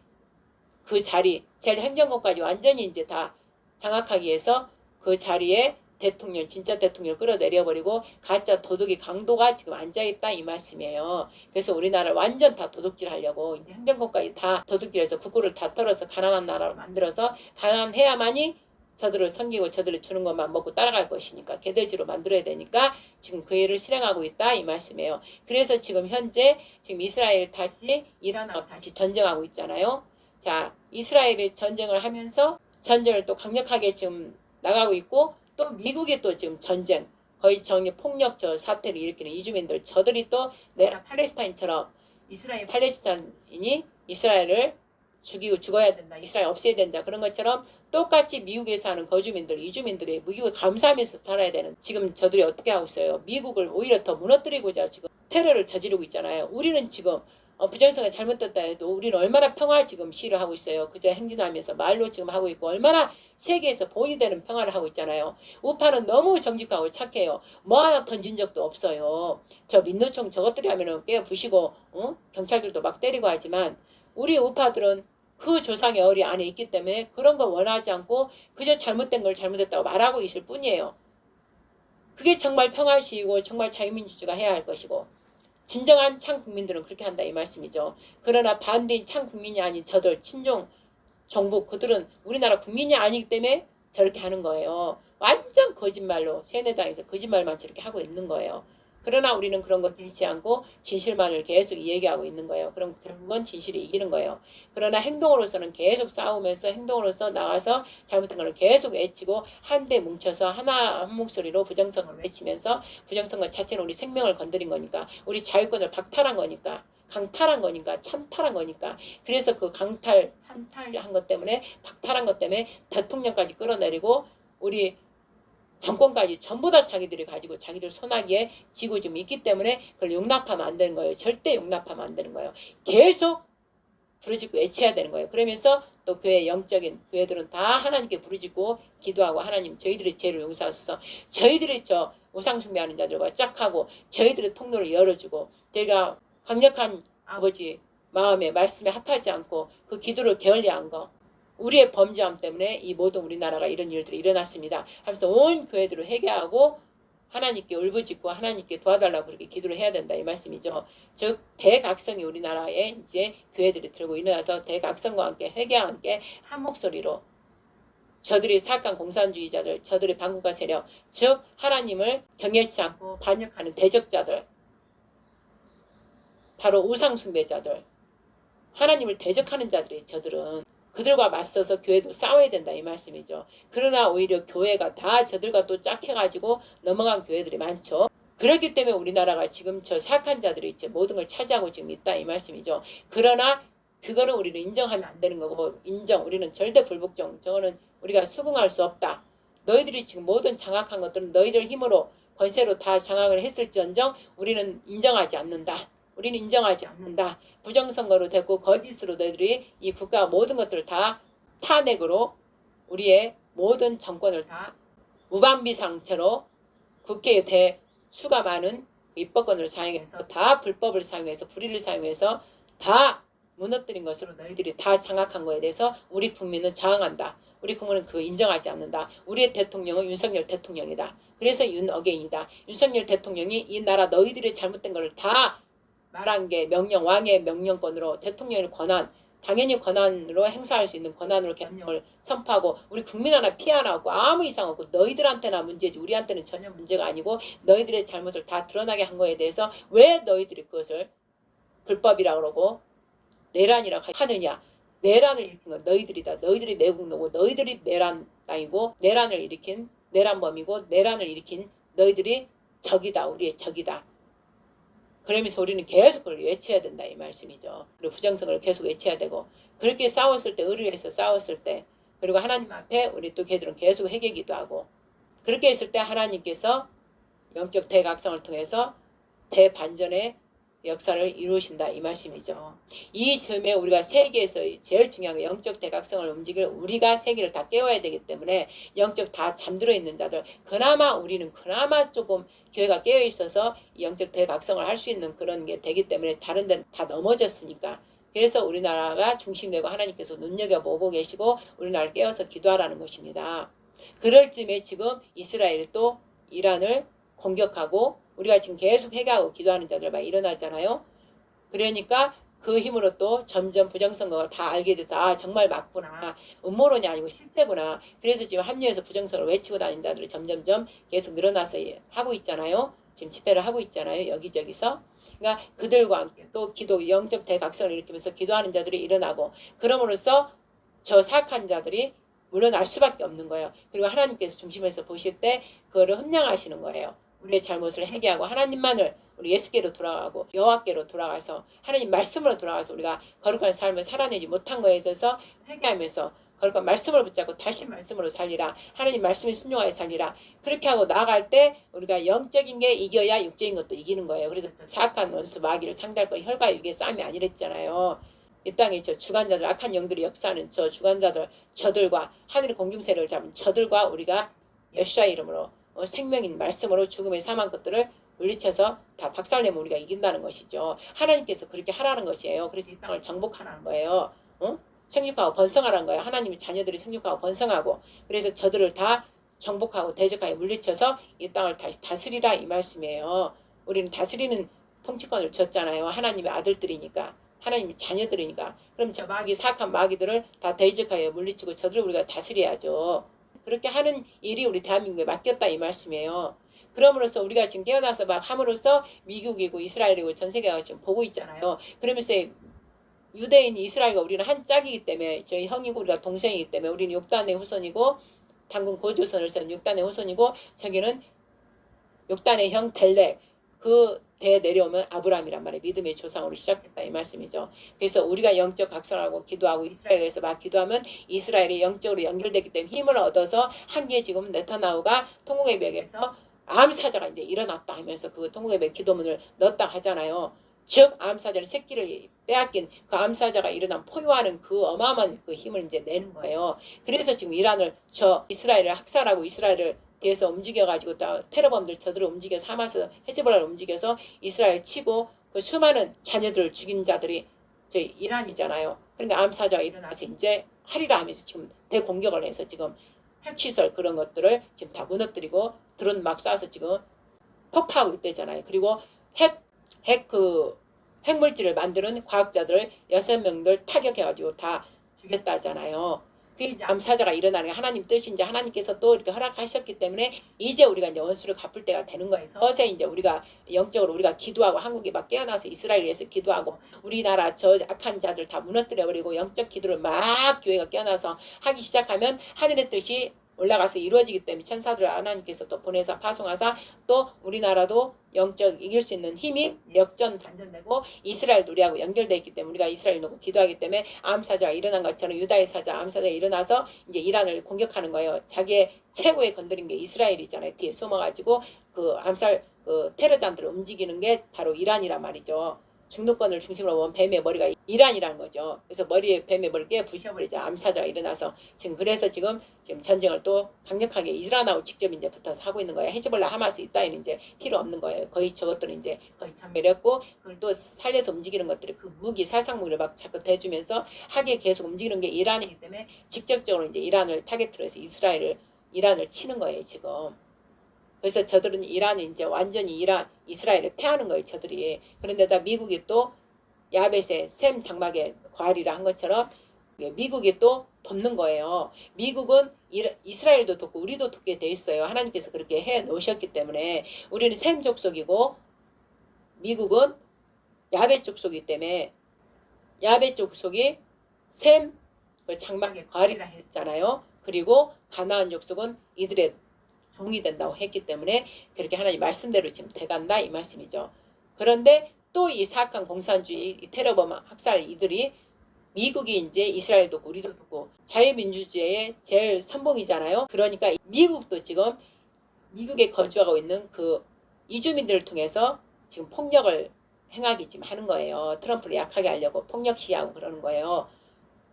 S1: 그 자리, 제일 행정권까지 완전히 이제 다 장악하기 위해서 그 자리에 대통령, 진짜 대통령을 끌어내려버리고 가짜 도둑의 강도가 지금 앉아있다 이 말씀이에요. 그래서 우리나라를 완전 다 도둑질 하려고 이제 행정권까지 다 도둑질해서 국고를 다 털어서 가난한 나라로 만들어서 가난해야만이 저들을 섬기고 저들을 주는 것만 먹고 따라갈 것이니까 개들지로 만들어야 되니까 지금 그 일을 실행하고 있다 이 말씀이에요. 그래서 지금 현재 지금 이스라엘 다시 이란하고 다시 전쟁하고 있잖아요. 자, 이스라엘이 전쟁을 하면서 전쟁을 또 강력하게 지금 나가고 있고 또 미국이 또 지금 전쟁 거의 정의 폭력 저 사태를 일으키는 이주민들 저들이 또 내라 팔레스타인처럼 이스라엘 팔레스타인이 이스라엘을 죽이고 죽어야 된다. 이스라엘 없애야 된다. 그런 것처럼 똑같이 미국에 사는 거주민들, 이주민들이 미국을 감사하면서 살아야 되는 지금 저들이 어떻게 하고 있어요. 미국을 오히려 더 무너뜨리고자 지금 테러를 저지르고 있잖아요. 우리는 지금 부정선거 잘못됐다 해도 우리는 얼마나 평화 지금 시위를 하고 있어요. 그저 행진하면서 말로 지금 하고 있고 얼마나 세계에서 본이 되는 평화를 하고 있잖아요. 우파는 너무 정직하고 착해요. 뭐 하나 던진 적도 없어요. 저 민노총 저것들이 하면은 깨 부시고 경찰들도 막 때리고 하지만 우리 우파들은 그 조상의 어리 안에 있기 때문에 그런 거 원하지 않고 그저 잘못된 걸 잘못했다고 말하고 있을 뿐이에요. 그게 정말 평화시이고 정말 자유민주주의가 해야 할 것이고 진정한 창 국민들은 그렇게 한다 이 말씀이죠. 그러나 반대인 창 국민이 아닌 저들 친종 정부 그들은 우리나라 국민이 아니기 때문에 저렇게 하는 거예요. 완전 거짓말로 세뇌당에서 거짓말만 저렇게 하고 있는 거예요. 그러나 우리는 그런 거 들지 않고 진실만을 계속 얘기하고 있는 거예요. 그럼 결국은 진실이 이기는 거예요. 그러나 행동으로서는 계속 싸우면서 행동으로서 나와서 잘못된 걸 계속 외치고 한데 뭉쳐서 하나 한 목소리로 부정선거를 외치면서 부정선거 자체는 우리 생명을 건드린 거니까 우리 자유권을 박탈한 거니까 강탈한 거니까 찬탈한 거니까 그래서 그 강탈 찬탈한 것 때문에 박탈한 것 때문에 대통령까지 끌어내리고 우리 정권까지 전부 다 자기들이 가지고 자기들 손아귀에 쥐고 좀 있기 때문에 그걸 용납하면 안 되는 거예요. 절대 용납하면 안 되는 거예요. 계속 부르짖고 외쳐야 되는 거예요. 그러면서 또 교회 영적인 교회들은 다 하나님께 부르짖고 기도하고 하나님 저희들의 죄를 용서하소서 저희들이 저 우상 숭배하는 자들과 짝하고 저희들의 통로를 열어주고 저희가 강력한 아버지 마음에 말씀에 합하지 않고 그 기도를 게을리한 거 우리의 범죄함 때문에 이 모든 우리나라가 이런 일들이 일어났습니다. 하면서 온 교회들을 회개하고 하나님께 울부짖고 하나님께 도와달라고 그렇게 기도를 해야 된다 이 말씀이죠. 즉 대각성이 우리나라에 이제 교회들이 들고 일어나서 대각성과 함께 회개와 함께 한 목소리로 저들이 사악한 공산주의자들 저들의 반국가 세력 즉 하나님을 경멸치 않고 반역하는 대적자들 바로 우상숭배자들 하나님을 대적하는 자들이 저들은 그들과 맞서서 교회도 싸워야 된다 이 말씀이죠. 그러나 오히려 교회가 다 저들과 또 짝해가지고 넘어간 교회들이 많죠. 그렇기 때문에 우리나라가 지금 저 사악한 자들이 이제 모든 걸 차지하고 지금 있다 이 말씀이죠. 그러나 그거는 우리는 인정하면 안 되는 거고 우리는 절대 불복종 저거는 우리가 수긍할 수 없다. 너희들이 지금 모든 장악한 것들은 너희들 힘으로 권세로 다 장악을 했을지언정 우리는 인정하지 않는다. 우리는 인정하지 않는다. 부정선거로 됐고 거짓으로 너희들이 이 국가 모든 것들을 다 탄핵으로 우리의 모든 정권을 다 무방비 상태로 국회에 대수가 많은 입법권을 사용해서 다 불법을 사용해서 불의를 사용해서 다 무너뜨린 것으로 너희들이 다 장악한 거에 대해서 우리 국민은 저항한다. 우리 국민은 그거 인정하지 않는다. 우리의 대통령은 윤석열 대통령이다. 그래서 윤어게인이다. 윤석열 대통령이 이 나라 너희들이 잘못된 걸 다 말한 게 명령 왕의 명령권으로 대통령의 권한 당연히 권한으로 행사할 수 있는 권한으로 명령을 선포하고 우리 국민 하나 피해 하나 없고 아무 이상 없고 너희들한테나 문제지 우리한테는 전혀 문제가 아니고 너희들의 잘못을 다 드러나게 한 거에 대해서 왜 너희들이 그것을 불법이라고 그러고 내란이라고 하느냐. 내란을 일으킨 건 너희들이다. 너희들이 매국노고 너희들이 내란 땅이고 내란을 일으킨 내란범이고 내란을 일으킨 너희들이 적이다. 우리의 적이다. 그러면서 우리는 계속 그걸 외쳐야 된다 이 말씀이죠. 그리고 부정선거를 계속 외쳐야 되고 그렇게 싸웠을 때 의를 위해서 싸웠을 때 그리고 하나님 앞에 우리 또 걔들은 계속 회개기도 하고 그렇게 했을 때 하나님께서 영적 대각성을 통해서 대반전의 역사를 이루신다 이 말씀이죠. 이 점에 우리가 세계에서 제일 중요한 게 영적 대각성을 움직일 우리가 세계를 다 깨워야 되기 때문에 영적 다 잠들어 있는 자들 그나마 우리는 그나마 조금 교회가 깨어 있어서 영적 대각성을 할 수 있는 그런 게 되기 때문에 다른 데는 다 넘어졌으니까 그래서 우리나라가 중심되고 하나님께서 눈여겨보고 계시고 우리나라를 깨워서 기도하라는 것입니다. 그럴 쯤에 지금 이스라엘이 또 이란을 공격하고 우리가 지금 계속 회개하고 기도하는 자들 막 일어나잖아요. 그러니까 그 힘으로 또 점점 부정선거가 다 알게 돼서 아 정말 맞구나. 음모론이 아니고 실제구나. 그래서 지금 합류해서 부정선거를 외치고 다니는 자들이 점점점 계속 늘어나서 하고 있잖아요. 지금 집회를 하고 있잖아요. 여기저기서. 그러니까 그들과 함께 또 기도 영적 대각성을 일으키면서 기도하는 자들이 일어나고 그럼으로써 저 사악한 자들이 물러날 수밖에 없는 거예요. 그리고 하나님께서 중심에서 보실 때 그거를 흠량하시는 거예요. 우리의 잘못을 회개하고 하나님만을 우리 예수께로 돌아가고 여호와께로 돌아가서 하나님 말씀으로 돌아가서 우리가 거룩한 삶을 살아내지 못한 거에 있어서 회개하면서 거룩한 말씀을 붙잡고 다시 말씀으로 살리라. 하나님 말씀에 순종하여 살리라. 그렇게 하고 나아갈 때 우리가 영적인 게 이겨야 육적인 것도 이기는 거예요. 그래서 사악한 원수 마귀를 상대할 건 혈과 육의 싸움이 아니랬잖아요. 이 땅에 저 주관자들 악한 영들이 역사하는 저 주관자들 저들과 하늘의 공중세를 잡은 저들과 우리가 여호수아 이름으로 생명인 말씀으로 죽음의 사망 것들을 물리쳐서 다 박살내면 우리가 이긴다는 것이죠. 하나님께서 그렇게 하라는 것이에요. 그래서 이 땅을 정복하라는 거예요. 생육하고 번성하라는 거예요. 하나님의 자녀들이 생육하고 번성하고 그래서 저들을 다 정복하고 대적하여 물리쳐서 이 땅을 다시 다스리라 이 말씀이에요. 우리는 다스리는 통치권을 줬잖아요. 하나님의 아들들이니까. 하나님의 자녀들이니까. 그럼 저 마귀 사악한 마귀들을 다 대적하여 물리치고 저들을 우리가 다스려야죠. 그렇게 하는 일이 우리 대한민국에 맡겼다 이 말씀이에요. 그럼으로써 우리가 지금 깨어나서 막 함으로써 미국이고 이스라엘이고 전 세계가 지금 보고 있잖아요. 그러면서 유대인 이스라엘과 우리는 한 짝이기 때문에 저희 형이고 우리가 동생이기 때문에 우리는 6단의 후손이고 당군 고조선을 세운 6단의 후손이고 저기는 6단의 형 벨렉 그 대 내려오면 아브라함이란 말이에요. 믿음의 조상으로 시작했다 이 말씀이죠. 그래서 우리가 영적 각성하고 기도하고 이스라엘에서 막 기도하면 이스라엘이 영적으로 연결되기 때문에 힘을 얻어서 한기에 지금 네타나후가 통곡의 벽에서 암사자가 이제 일어났다 하면서 그 통곡의 벽 기도문을 넣었다 하잖아요. 즉 암사자는 새끼를 빼앗긴 그 암사자가 일어난 포효하는 그 어마어마한 그 힘을 이제 내는 거예요. 그래서 지금 이란을 저 이스라엘을 학살하고 이스라엘을 대해서 움직여가지고 테러범들 저들을 움직여서 하마스 헤즈볼라를 움직여서 이스라엘 치고 그 수많은 자녀들을 죽인 자들이 저희 이란이잖아요. 그러니까 암사자가 일어나서 이제 하리라 하면서 지금 대공격을 해서 지금 핵시설 그런 것들을 지금 다 무너뜨리고 드론 막 쏴서 지금 폭파하고 있대잖아요. 그리고 핵물질을 만드는 과학자들 6명들 타격해가지고 다 죽였다잖아요. 그게 이제 암사자가 일어나는 게 하나님 뜻인지 하나님께서 또 이렇게 허락하셨기 때문에 이제 우리가 이제 원수를 갚을 때가 되는 거예요. 서서히 이제 우리가 영적으로 우리가 기도하고 한국이 막 깨어나서 이스라엘에 위해서 기도하고 우리나라 저 악한 자들 다 무너뜨려 버리고 영적 기도를 막 교회가 깨어나서 하기 시작하면 하늘의 뜻이 올라가서 이루어지기 때문에 천사들을 하나님께서 또 보내서 파송하사 또 우리나라도 영적 이길 수 있는 힘이 역전 반전되고 이스라엘도 우리하고 연결되어 있기 때문에 우리가 이스라엘 놓고 기도하기 때문에 암사자가 일어난 것처럼 유다의 사자 암사자가 일어나서 이제 이란을 공격하는 거예요. 자기의 최고의 건드린 게 이스라엘이잖아요. 뒤에 숨어가지고 그 암살 그 테러단들을 움직이는 게 바로 이란이란 말이죠. 중동권을 중심으로 보면 뱀의 머리가 이란이라는 거죠. 그래서 머리에 뱀의 머리를 깨 부셔버리자 암사자가 일어나서 지금 그래서 지금 전쟁을 또 강력하게 이스라엘하고 직접 이제 붙어서 하고 있는 거예요. 헤즈볼라 하마스 이따위는 이제 필요 없는 거예요. 거의 저것들은 이제 거의 전멸했고 그걸 또 살려서 움직이는 것들이 그 무기 살상 무기를 막 자꾸 대주면서 하게 계속 움직이는 게 이란이기 때문에 직접적으로 이제 이란을 타겟으로 해서 이란을 치는 거예요 지금. 그래서 저들은 이란이 이제 완전히 이스라엘을 패하는 거예요, 저들이. 그런데다 미국이 또 야벳의 샘 장막의 과일이라 한 것처럼 미국이 또 돕는 거예요. 미국은 이스라엘도 돕고 우리도 돕게 돼 있어요. 하나님께서 그렇게 해 놓으셨기 때문에 우리는 샘 족속이고 미국은 야벳 족속이기 때문에 야벳 족속이 샘 장막의 과일이라 했잖아요. 그리고 가나안 족속은 이들의 종이 된다고 했기 때문에 그렇게 하나님 말씀대로 지금 돼간다 이 말씀이죠. 그런데 또 이 사악한 공산주의 이 테러범 학살 이들이 미국이 이제 이스라엘도 돕고 우리도 돕고 자유민주주의의 제일 선봉이잖아요. 그러니까 미국도 지금 미국에 거주하고 있는 그 이주민들을 통해서 지금 폭력을 행하기 지금 하는 거예요. 트럼프를 약하게 하려고 폭력 시하고 그러는 거예요.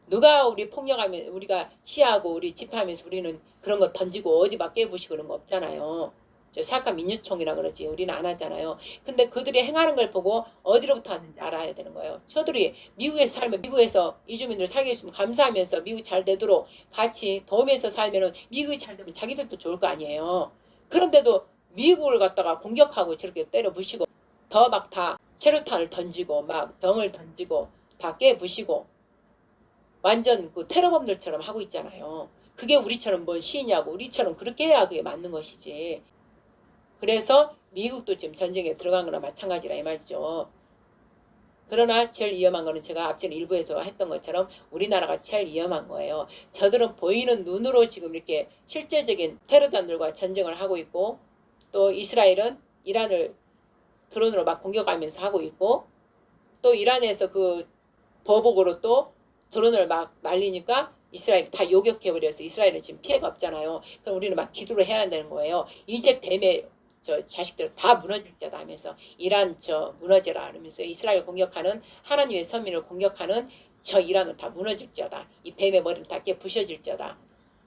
S1: 누가 우리 폭력하면 우리가 시하고 우리 집회하면서 우리는 그런 거 던지고 어디 막 깨부시고 그런 거 없잖아요. 저 사카 민주총이라 그러지 우리는 안 하잖아요. 근데 그들이 행하는 걸 보고 어디로부터 왔는지 알아야 되는 거예요. 저들이 미국에서 살면 미국에서 이주민들 살게 해주면 감사하면서 미국 잘 되도록 같이 도우면서 살면은 미국이 잘 되면 자기들도 좋을 거 아니에요. 그런데도 미국을 갖다가 공격하고 저렇게 때려 부시고 더 막 다 체류탄을 던지고 막 병을 던지고 다 깨부시고 완전 그 테러범들처럼 하고 있잖아요. 그게 우리처럼 뭔 시냐고 우리처럼 그렇게 해야 그게 맞는 것이지. 그래서 미국도 지금 전쟁에 들어간 거나 마찬가지라 이 말이죠. 그러나 제일 위험한 거는 제가 앞전 일부에서 했던 것처럼 우리나라가 제일 위험한 거예요. 저들은 보이는 눈으로 지금 이렇게 실제적인 테러단들과 전쟁을 하고 있고 또 이스라엘은 이란을 드론으로 막 공격하면서 하고 있고 또 이란에서 그 보복으로 또 드론을 막 날리니까 이스라엘이 다 요격해버려서 이스라엘은 지금 피해가 없잖아요. 그럼 우리는 막 기도를 해야 한다는 거예요. 이제 뱀의 저 자식들 다 무너질 자다 하면서 이란 저 무너져라 하면서 이스라엘 공격하는 하나님의 선민을 공격하는 저 이란은 다 무너질 자다. 이 뱀의 머리는 다 깨 부셔질 자다.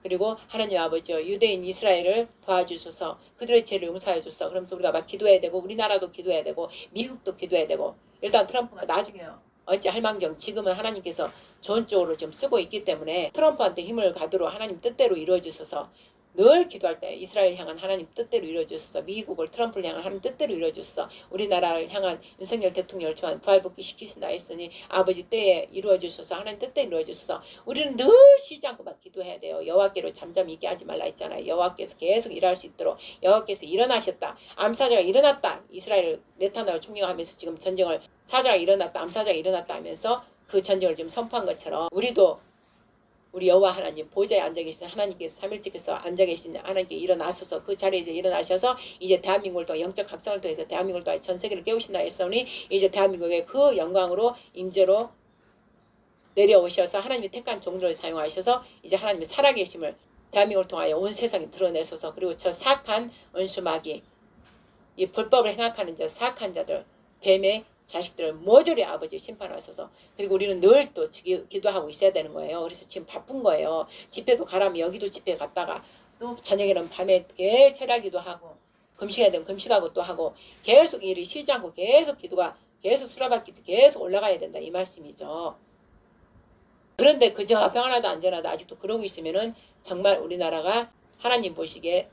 S1: 그리고 하나님 아버지 유대인 이스라엘을 도와주소서 그들의 죄를 용서해 주소서 그러면서 우리가 막 기도해야 되고 우리나라도 기도해야 되고 미국도 기도해야 되고 일단 트럼프가 나중에요. 어찌 할망정 지금은 하나님께서 좋은 쪽으로 좀 쓰고 있기 때문에 트럼프한테 힘을 가도록 하나님 뜻대로 이루어주소서 늘 기도할 때 이스라엘 향한 하나님 뜻대로 이루어주소서 미국을 트럼프를 향한 하나님 뜻대로 이루어주소서 우리나라를 향한 윤석열 대통령을 좋아한 부활복귀 시키신다 했으니 아버지 때에 이루어주소서 하나님 뜻대로 이루어주소서 우리는 늘 쉬지 않고 막 기도해야 돼요. 여호와께로 잠잠히 있게 하지 말라 했잖아요. 여호와께서 계속 일할 수 있도록 여호와께서 일어나셨다. 암사자가 일어났다. 이스라엘 네타냐후 총리하면서 지금 전쟁을 사자가 일어났다. 암사자가 일어났다 하면서 그 전쟁을 지금 선포한 것처럼 우리도 우리 여호와 하나님 보좌에 앉아 계신 하나님께서 삼일째께서 앉아 계신 하나님께 일어나셔서 그 자리에 이제 일어나셔서 이제 대한민국을 또 영적 각성을 통해서 대한민국을 또 전 세계를 깨우신다 했으니 이제 대한민국의 그 영광으로 임재로 내려오셔서 하나님의 택한 종들을 사용하셔서 이제 하나님의 살아계심을 대한민국을 통하여 온 세상에 드러내소서 그리고 저 사악한 원수마귀 이 불법을 행악하는 저 사악한 자들 뱀의 자식들을 모조리 아버지 심판하소서. 그리고 우리는 늘 또 기도하고 있어야 되는 거예요. 그래서 지금 바쁜 거예요. 집회도 가라면 여기도 집회 갔다가 또 저녁에는 밤에 철야기도 하고 금식해야 되면 금식하고 또 하고 계속 일이 쉬지 않고 계속 기도가 계속 수라받기도 계속 올라가야 된다 이 말씀이죠. 그런데 그저 평안하다 안전하다 아직도 그러고 있으면은 정말 우리나라가 하나님 보시기에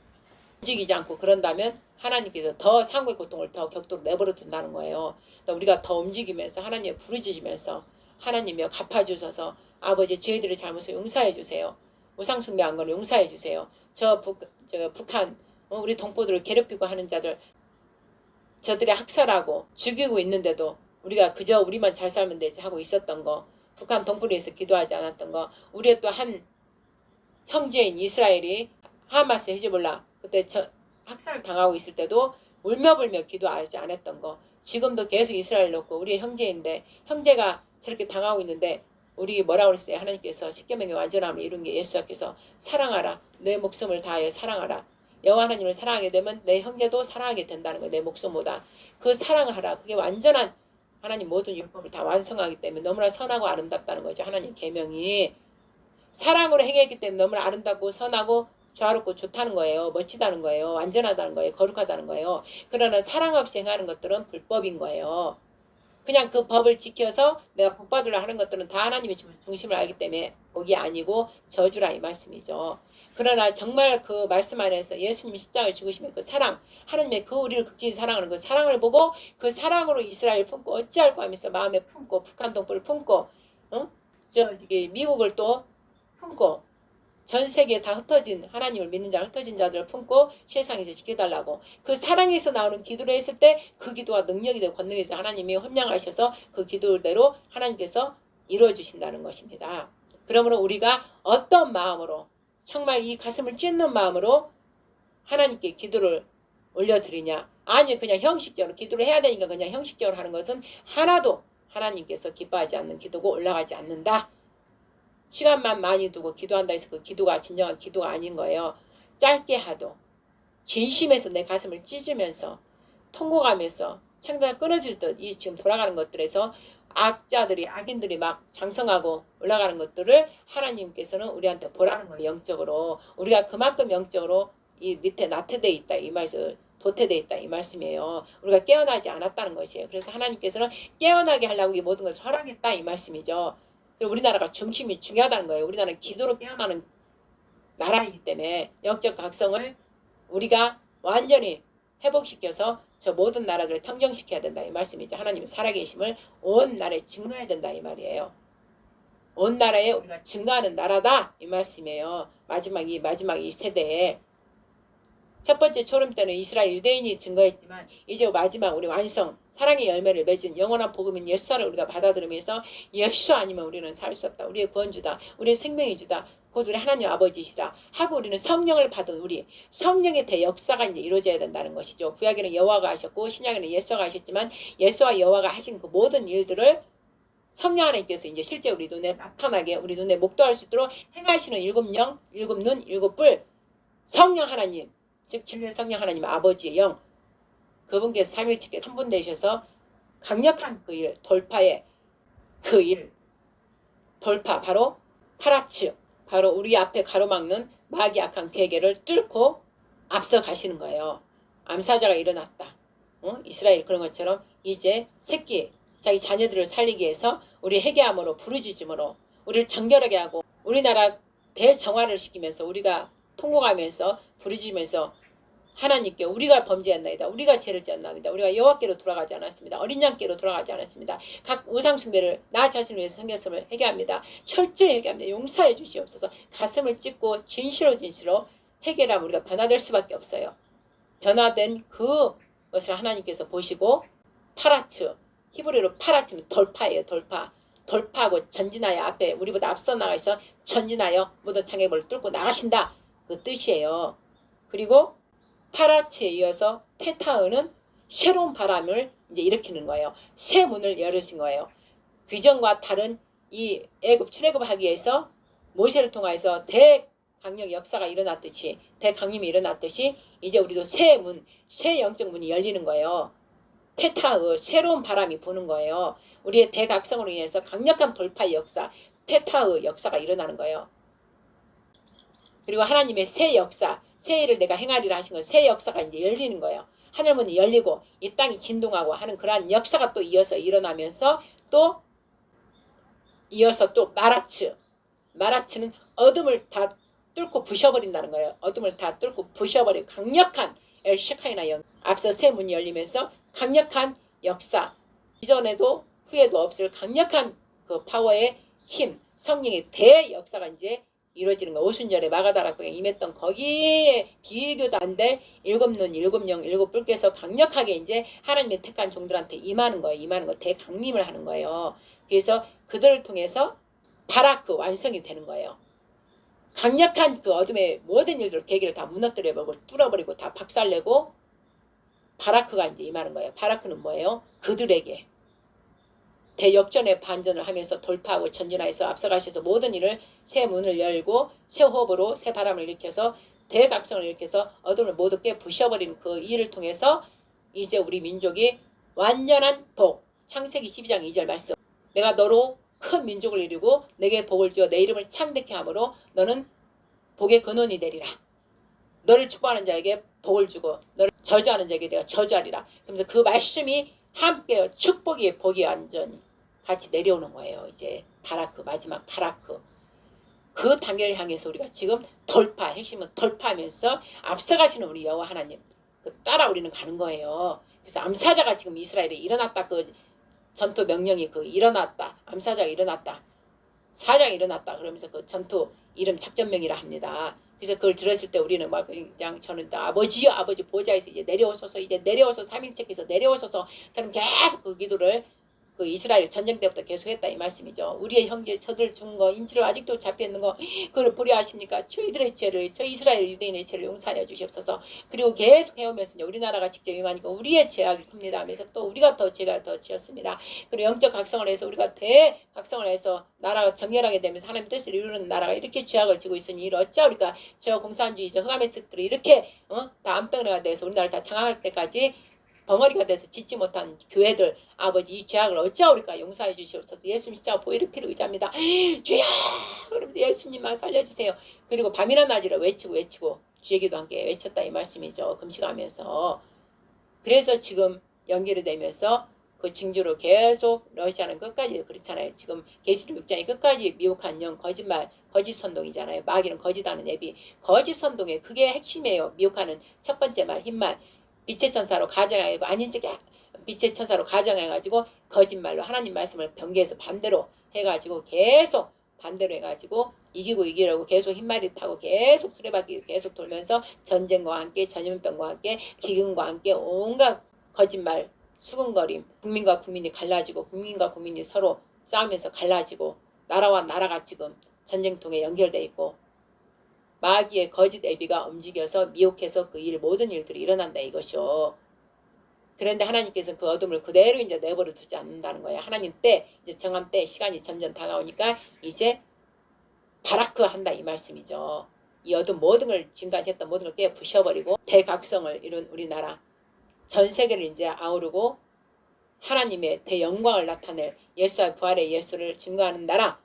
S1: 움직이지 않고 그런다면 하나님께서 더 상고의 고통을 더 격도로 내버려 둔다는 거예요. 우리가 더 움직이면서 하나님의 부르짖으면서 하나님이여 갚아주셔서 아버지 저희들의 잘못을 용서해 주세요. 우상숭배한 걸 용서해 주세요. 저 북한 우리 동포들을 괴롭히고 하는 자들 저들의 학살하고 죽이고 있는데도 우리가 그저 우리만 잘 살면 되지 하고 있었던 거 북한 동포를 위해서 기도하지 않았던 거 우리의 또 한 형제인 이스라엘이 하마스 헤즈볼라 그때 학살을 당하고 있을 때도 울며불며 기도하지 않았던 거 지금도 계속 이스라엘 놓고 우리의 형제인데 형제가 저렇게 당하고 있는데 우리 뭐라고 그랬어요? 하나님께서 십계명의 완전함을 이룬 게 예수님께서 사랑하라 내 목숨을 다하여 사랑하라 여호와 하나님을 사랑하게 되면 내 형제도 사랑하게 된다는 거예요. 내 목숨보다 그 사랑하라 그게 완전한 하나님 모든 율법을 다 완성하기 때문에 너무나 선하고 아름답다는 거죠. 하나님 계명이 사랑으로 행했기 때문에 너무나 아름답고 선하고 조화롭고 좋다는 거예요. 멋지다는 거예요. 완전하다는 거예요. 거룩하다는 거예요. 그러나 사랑 없이 행하는 것들은 불법인 거예요. 그냥 그 법을 지켜서 내가 복받으려 하는 것들은 다 하나님의 중심을 알기 때문에 복이 아니고 저주라 이 말씀이죠. 그러나 정말 그 말씀 안에서 예수님이 십자가를 죽으시면 그 사랑 하나님의 그 우리를 극진히 사랑하는 그 사랑을 보고 그 사랑으로 이스라엘을 품고 어찌할까 하면서 마음에 품고 북한 동포를 품고 미국을 또 품고 전 세계에 다 흩어진 하나님을 믿는 자 흩어진 자들을 품고 세상에서 지켜달라고 그 사랑에서 나오는 기도를 했을 때 그 기도가 능력이 되고 권능이 되서 하나님이 헌명하셔서 그 기도대로 하나님께서 이루어 주신다는 것입니다. 그러므로 우리가 어떤 마음으로 정말 이 가슴을 찢는 마음으로 하나님께 기도를 올려드리냐 아니면 그냥 형식적으로 기도를 해야 되니까 그냥 형식적으로 하는 것은 하나도 하나님께서 기뻐하지 않는 기도고 올라가지 않는다. 시간만 많이 두고 기도한다 해서 그 기도가 진정한 기도가 아닌 거예요. 짧게 하도 진심에서 내 가슴을 찢으면서 통곡하면서 창자가 끊어질 듯 이 지금 돌아가는 것들에서 악인들이 막 장성하고 올라가는 것들을 하나님께서는 우리한테 보라는 거예요. 영적으로 우리가 그만큼 영적으로 이 밑에 나태되어 있다 이 말씀, 도태되어 있다 이 말씀이에요. 우리가 깨어나지 않았다는 것이에요. 그래서 하나님께서는 깨어나게 하려고 이 모든 것을 허락했다 이 말씀이죠. 우리나라가 중심이 중요하다는 거예요. 우리나라는 기도로 깨어나는 나라이기 때문에 영적 각성을 우리가 완전히 회복시켜서 저 모든 나라들을 평정시켜야 된다 이 말씀이죠. 하나님의 살아계심을 온 나라에 증거해야 된다 이 말이에요. 온 나라에 우리가 증거하는 나라다 이 말씀이에요. 마지막 이 세대에 첫 번째 초림 때는 이스라엘 유대인이 증거했지만 이제 마지막 우리 완성 사랑의 열매를 맺은 영원한 복음인 예수를 우리가 받아들이면서 예수 아니면 우리는 살 수 없다. 우리의 구원주다. 우리의 생명의 주다. 곧 우리 하나님 아버지시다 하고 우리는 성령을 받은 우리 성령의 대역사가 이제 이루어져야 된다는 것이죠. 구약에는 여호와가 하셨고 신약에는 예수가 하셨지만 예수와 여호와가 하신 그 모든 일들을 성령 하나님께서 이제 실제 우리 눈에 나타나게 우리 눈에 목도할 수 있도록 행하시는 일곱 영, 일곱 눈, 일곱 뿔 성령 하나님 즉 진리의 성령 하나님 아버지의 영 그분께서 삼일체께 선분되셔서 강력한 그 일 돌파의 그 일 돌파 바로 파라츠 바로 우리 앞에 가로막는 마귀 악한 괴계를 뚫고 앞서 가시는 거예요. 암사자가 일어났다. 이스라엘 그런 것처럼 이제 새끼 자기 자녀들을 살리기 위해서 우리 회개함으로 부르짖음으로 우리를 정결하게 하고 우리나라 대정화를 시키면서 우리가 통곡하면서 부르짖으면서 하나님께 우리가 범죄했나이다. 우리가 죄를 지었나이다. 우리가 여호와께로 돌아가지 않았습니다. 어린 양께로 돌아가지 않았습니다. 각 우상 숭배를 나 자신을 위해서 성경성을 회개합니다. 철저히 회개합니다. 용서해 주시옵소서. 가슴을 찢고 진실로 회개라면 우리가 변화될 수밖에 없어요. 변화된 그것을 하나님께서 보시고 파라츠 히브리어로 파라츠는 돌파예요. 돌파하고 전진하여 앞에 우리보다 앞서 나가서 전진하여 모든 장애물을 뚫고 나가신다. 그 뜻이에요. 그리고 파라치에 이어서 페타흐는 새로운 바람을 이제 일으키는 거예요. 새 문을 열으신 거예요. 그전과 다른 이 애굽 출애굽하기 위해서 모세를 통해서 대강력 역사가 일어났듯이 대강림이 일어났듯이 이제 우리도 새 영적 문이 열리는 거예요. 페타흐 새로운 바람이 부는 거예요. 우리의 대각성으로 인해서 강력한 돌파의 역사 페타흐 역사가 일어나는 거예요. 그리고 하나님의 새 역사 새 일을 내가 행하리라 하신 건 새 역사가 이제 열리는 거예요. 하늘문이 열리고 이 땅이 진동하고 하는 그러한 역사가 또 이어서 일어나면서 또 이어서 또 마라츠는 어둠을 다 뚫고 부셔버린다는 거예요. 어둠을 다 뚫고 부셔버리고 강력한 엘시카이나 영 앞서 새 문이 열리면서 강력한 역사 이전에도 후에도 없을 강력한 그 파워의 힘 성령의 대역사가 이제 이루어지는 거. 오순절에 마가다락방에 임했던 거기에 비교도 안 될 일곱 눈, 일곱 영, 일곱 뿔께서 강력하게 이제 하나님의 택한 종들한테 임하는 거예요. 임하는 거 대강림을 하는 거예요. 그래서 그들을 통해서 바라크 완성이 되는 거예요. 강력한 그 어둠의 모든 일들 계기를 다 무너뜨려버리고 뚫어버리고 다 박살내고 바라크가 이제 임하는 거예요. 바라크는 뭐예요? 그들에게 대역전의 반전을 하면서 돌파하고 전진하여서 앞서가셔서 모든 일을 새 문을 열고 새 호흡으로 새 바람을 일으켜서 대각성을 일으켜서 어둠을 모두 깨 부셔버리는 그 일을 통해서 이제 우리 민족이 완전한 복 창세기 12장 2절 말씀 내가 너로 큰 민족을 이루고 내게 복을 주어 내 이름을 창대케 하므로 너는 복의 근원이 되리라. 너를 축복하는 자에게 복을 주고 너를 저주하는 자에게 내가 저주하리라. 그러면서 그 말씀이 함께 축복이 복이 완전히 같이 내려오는 거예요. 이제 바라크 마지막 바라크 그 단계를 향해서 우리가 지금 돌파 핵심은 돌파하면서 앞서가시는 우리 여호와 하나님 그 따라 우리는 가는 거예요. 그래서 암사자가 지금 이스라엘에 일어났다. 그 전투 명령이 그 일어났다. 암사자가 일어났다. 사자가 일어났다. 그러면서 그 전투 이름 작전명이라 합니다. 그래서 그걸 들었을 때 우리는 막 그냥 저는 아버지요 아버지 보좌에서 이제 내려오소서 이제 내려오소서 삼일체께서 내려오소서 저는 계속 그 기도를 그 이스라엘 전쟁 때부터 계속했다 이 말씀이죠. 우리의 형제 저들 죽은 거 인치로 아직도 잡혀 있는 거 그걸 보려하십니까? 저희들의 죄를 저 이스라엘 유대인의 죄를 용서하여 주시옵소서. 그리고 계속 해오면서 이제 우리나라가 직접 임하니까 우리의 죄악이 큽니다 하면서 또 우리가 더 죄가 더 지었습니다. 그리고 영적 각성을 해서 우리가 대각성을 해서 나라가 정결하게 되면서 하나님 뜻을 이루는 나라가 이렇게 죄악을 지고 있으니 이를 어찌하오리까. 저 공산주의 저 흑암의 습들이 이렇게 다 안병내가 돼서 우리나라를 다 장악할 때까지 벙어리가 돼서 짓지 못한 교회들 아버지 이 죄악을 어찌하오리까 용서해 주시옵소서. 예수님 십자가 보혈의 피를 의지합니다. 주여 그럼 예수님만 살려주세요. 그리고 밤이나 낮이라 외치고 주의 기도 함께 외쳤다 이 말씀이죠. 금식하면서. 그래서 지금 연결이 되면서 그 징조로 계속 러시아는 끝까지 그렇잖아요. 지금 계시록 6장이 끝까지 미혹한 영 거짓말 거짓 선동이잖아요. 마귀는 거짓하는 예비 거짓 선동의 그게 핵심이에요. 미혹하는 첫 번째 말 흰말 빛의 천사로 가정해가지고 아닌 척 빛의 천사로 가정해가지고 거짓말로 하나님 말씀을 변개해서 반대로 해가지고 계속 반대로 해가지고 이기려고 계속 흰말이 타고 계속 수레바퀴 계속 돌면서 전쟁과 함께 전염병과 함께 기근과 함께 온갖 거짓말 수근거림 국민과 국민이 갈라지고 국민과 국민이 서로 싸우면서 갈라지고 나라와 나라가 지금 전쟁통에 연결돼 있고 마귀의 거짓 애비가 움직여서 미혹해서 그 모든 일들이 일어난다 이것이요. 그런데 하나님께서 그 어둠을 그대로 이제 내버려 두지 않는다는 거예요. 하나님 때 이제 정한 때 시간이 점점 다가오니까 이제 바라크 한다 이 말씀이죠. 이 어둠 모든 걸 지금까지 했던 모든 걸 깨 부셔버리고 대각성을 이룬 우리나라 전 세계를 이제 아우르고 하나님의 대영광을 나타낼 예수와 부활의 예수를 증거하는 나라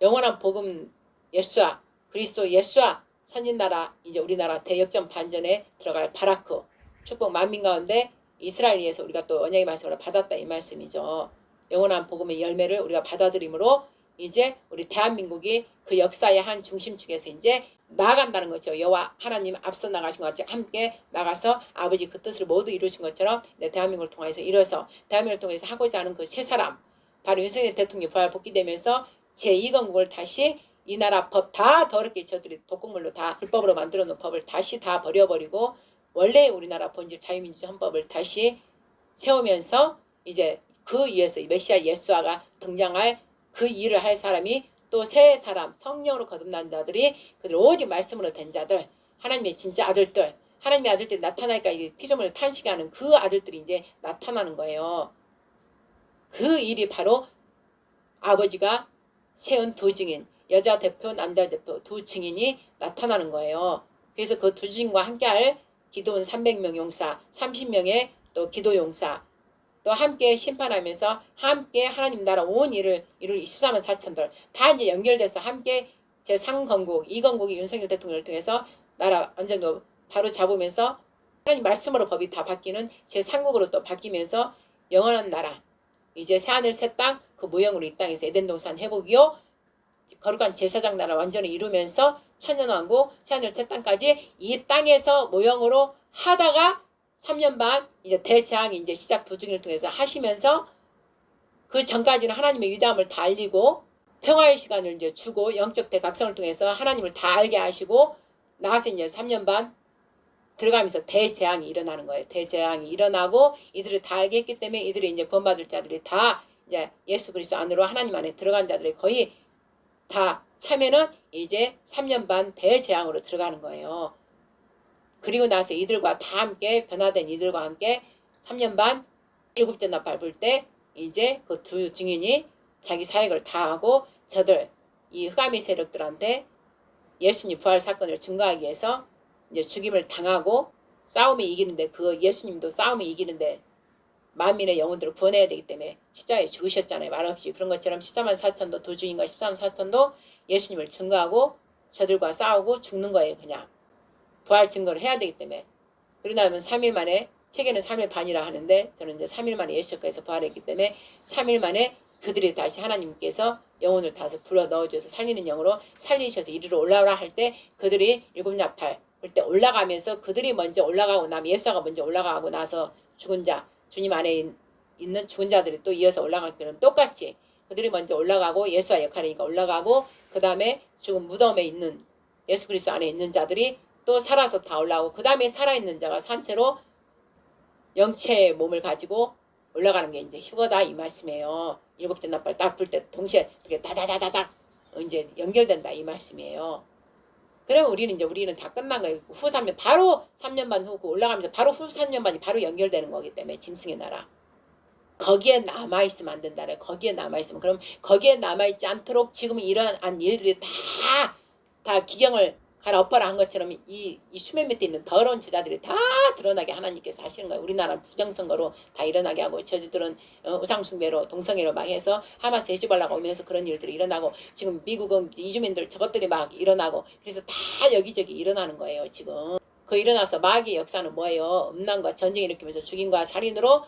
S1: 영원한 복음 예수와 그리스도 예수와 선진나라 이제 우리나라 대역전 반전에 들어갈 바라크 축복 만민 가운데 이스라엘에 의해서 우리가 또 언약의 말씀을 받았다 이 말씀이죠. 영원한 복음의 열매를 우리가 받아들임으로 이제 우리 대한민국이 그 역사의 한 중심축에서 이제 나아간다는 거죠. 여호와 하나님 앞서 나가신 것 같이 함께 나가서 아버지 그 뜻을 모두 이루신 것처럼 내 대한민국을 통해서 이뤄서 대한민국을 통해서 하고자 하는 그 세 사람 바로 윤석열 대통령이 부활 복귀되면서 제2건국을 다시 이 나라 법 다 더럽게 저들이 독극물로 다 불법으로 만들어 놓은 법을 다시 다 버려버리고 원래 우리나라 본질 자유민주주의 헌법을 다시 세우면서 이제 그 위에서 메시아 예수아가 등장할 그 일을 할 사람이 또 세 사람 성령으로 거듭난 자들이 그들 오직 말씀으로 된 자들 하나님의 진짜 아들들 하나님의 아들들이 나타나니까 이게 피조물을 탄식하는 그 아들들이 이제 나타나는 거예요. 그 일이 바로 아버지가 세운 두 증인 여자 대표 남자 대표 두 증인이 나타나는 거예요. 그래서 그 두 증인과 함께할 기도원 300명 용사 30명의 또 기도 용사 또 함께 심판하면서 함께 하나님 나라 온 일을 이룰 24만 4천들 다 이제 연결돼서 함께 제3건국 2건국이 윤석열 대통령을 통해서 나라 완전히 바로 잡으면서 하나님 말씀으로 법이 다 바뀌는 제3국으로 또 바뀌면서 영원한 나라 이제 새하늘 새 땅 그 모형으로 이 땅에서 에덴 동산 회복이요 거룩한 제사장 나라 완전히 이루면서 천년왕국 새하늘 새 땅까지 이 땅에서 모형으로 하다가 3년 반 이제 대재앙이 이제 시작 도중을 통해서 하시면서 그 전까지는 하나님의 위대함을 다 알리고 평화의 시간을 이제 주고 영적 대각성을 통해서 하나님을 다 알게 하시고 나와서 이제 3년 반 들어가면서 대재앙이 일어나는 거예요. 대재앙이 일어나고 이들을 다 알게 했기 때문에 이들이 이제 구원받을 자들이 다 이제 예수 그리스도 안으로 하나님 안에 들어간 자들이 거의 다 참여는 이제 3년 반 대재앙으로 들어가는 거예요. 그리고 나서 이들과 다 함께 변화된 이들과 함께 3년 반 일곱째 날 밟을 때 이제 그 두 증인이 자기 사역을 다 하고 저들 이 흑암의 세력들한테 예수님 부활 사건을 증거하기 위해서 이제 죽임을 당하고 싸움에 이기는데 그 예수님도 싸움에 이기는데 만민의 영혼들을 구원해야 되기 때문에 십자가에 죽으셨잖아요. 말없이 그런 것처럼 14만 4천도 두 증인과 14만 4천도 예수님을 증거하고 저들과 싸우고 죽는 거예요. 그냥 부활 증거를 해야 되기 때문에 그러고 나면 3일 만에 책에는 3일 반이라 하는데 저는 이제 3일 만에 예수께서 부활했기 때문에 3일 만에 그들이 다시 하나님께서 영혼을 다시 불어 넣어줘서 살리는 영으로 살리셔서 이리로 올라오라 할 때 그들이 일곱야팔 그때 올라가면서 그들이 먼저 올라가고 나면 예수가 먼저 올라가고 나서 죽은 자 주님 안에 있는 죽은 자들이 또 이어서 올라갈 때는 똑같이 그들이 먼저 올라가고 예수와 역할이니까 올라가고 그 다음에 죽은 무덤에 있는 예수 그리스도 안에 있는 자들이 또 살아서 다 올라오고 그 다음에 살아있는 자가 산채로 영체의 몸을 가지고 올라가는 게 이제 휴거다 이 말씀이에요. 일곱째 나팔 딱 불 때 동시에 이렇게 다다다다닥 이제 연결된다 이 말씀이에요. 그러면 우리는 다 끝난 거예요. 후 3년 바로 3년 반 후고 올라가면서 바로 후 3년 반이 바로 연결되는 거기 때문에 짐승의 나라. 거기에 남아있으면 안 된다래. 거기에 남아있으면. 그럼 거기에 남아있지 않도록 지금 일어난 일들이 다 기경을 갈아엎어라 한 것처럼 이 수면 밑에 있는 더러운 제자들이 다 드러나게 하나님께서 하시는 거예요. 우리나라는 부정선거로 다 일어나게 하고 저들은 우상숭배로 동성애로 막 해서 하마스 헤즈볼라가 오면서 그런 일들이 일어나고 지금 미국은 이주민들 저것들이 막 일어나고 그래서 다 여기저기 일어나는 거예요. 지금. 그 일어나서 마귀의 역사는 뭐예요? 음란과 전쟁 일으키면서 죽임과 살인으로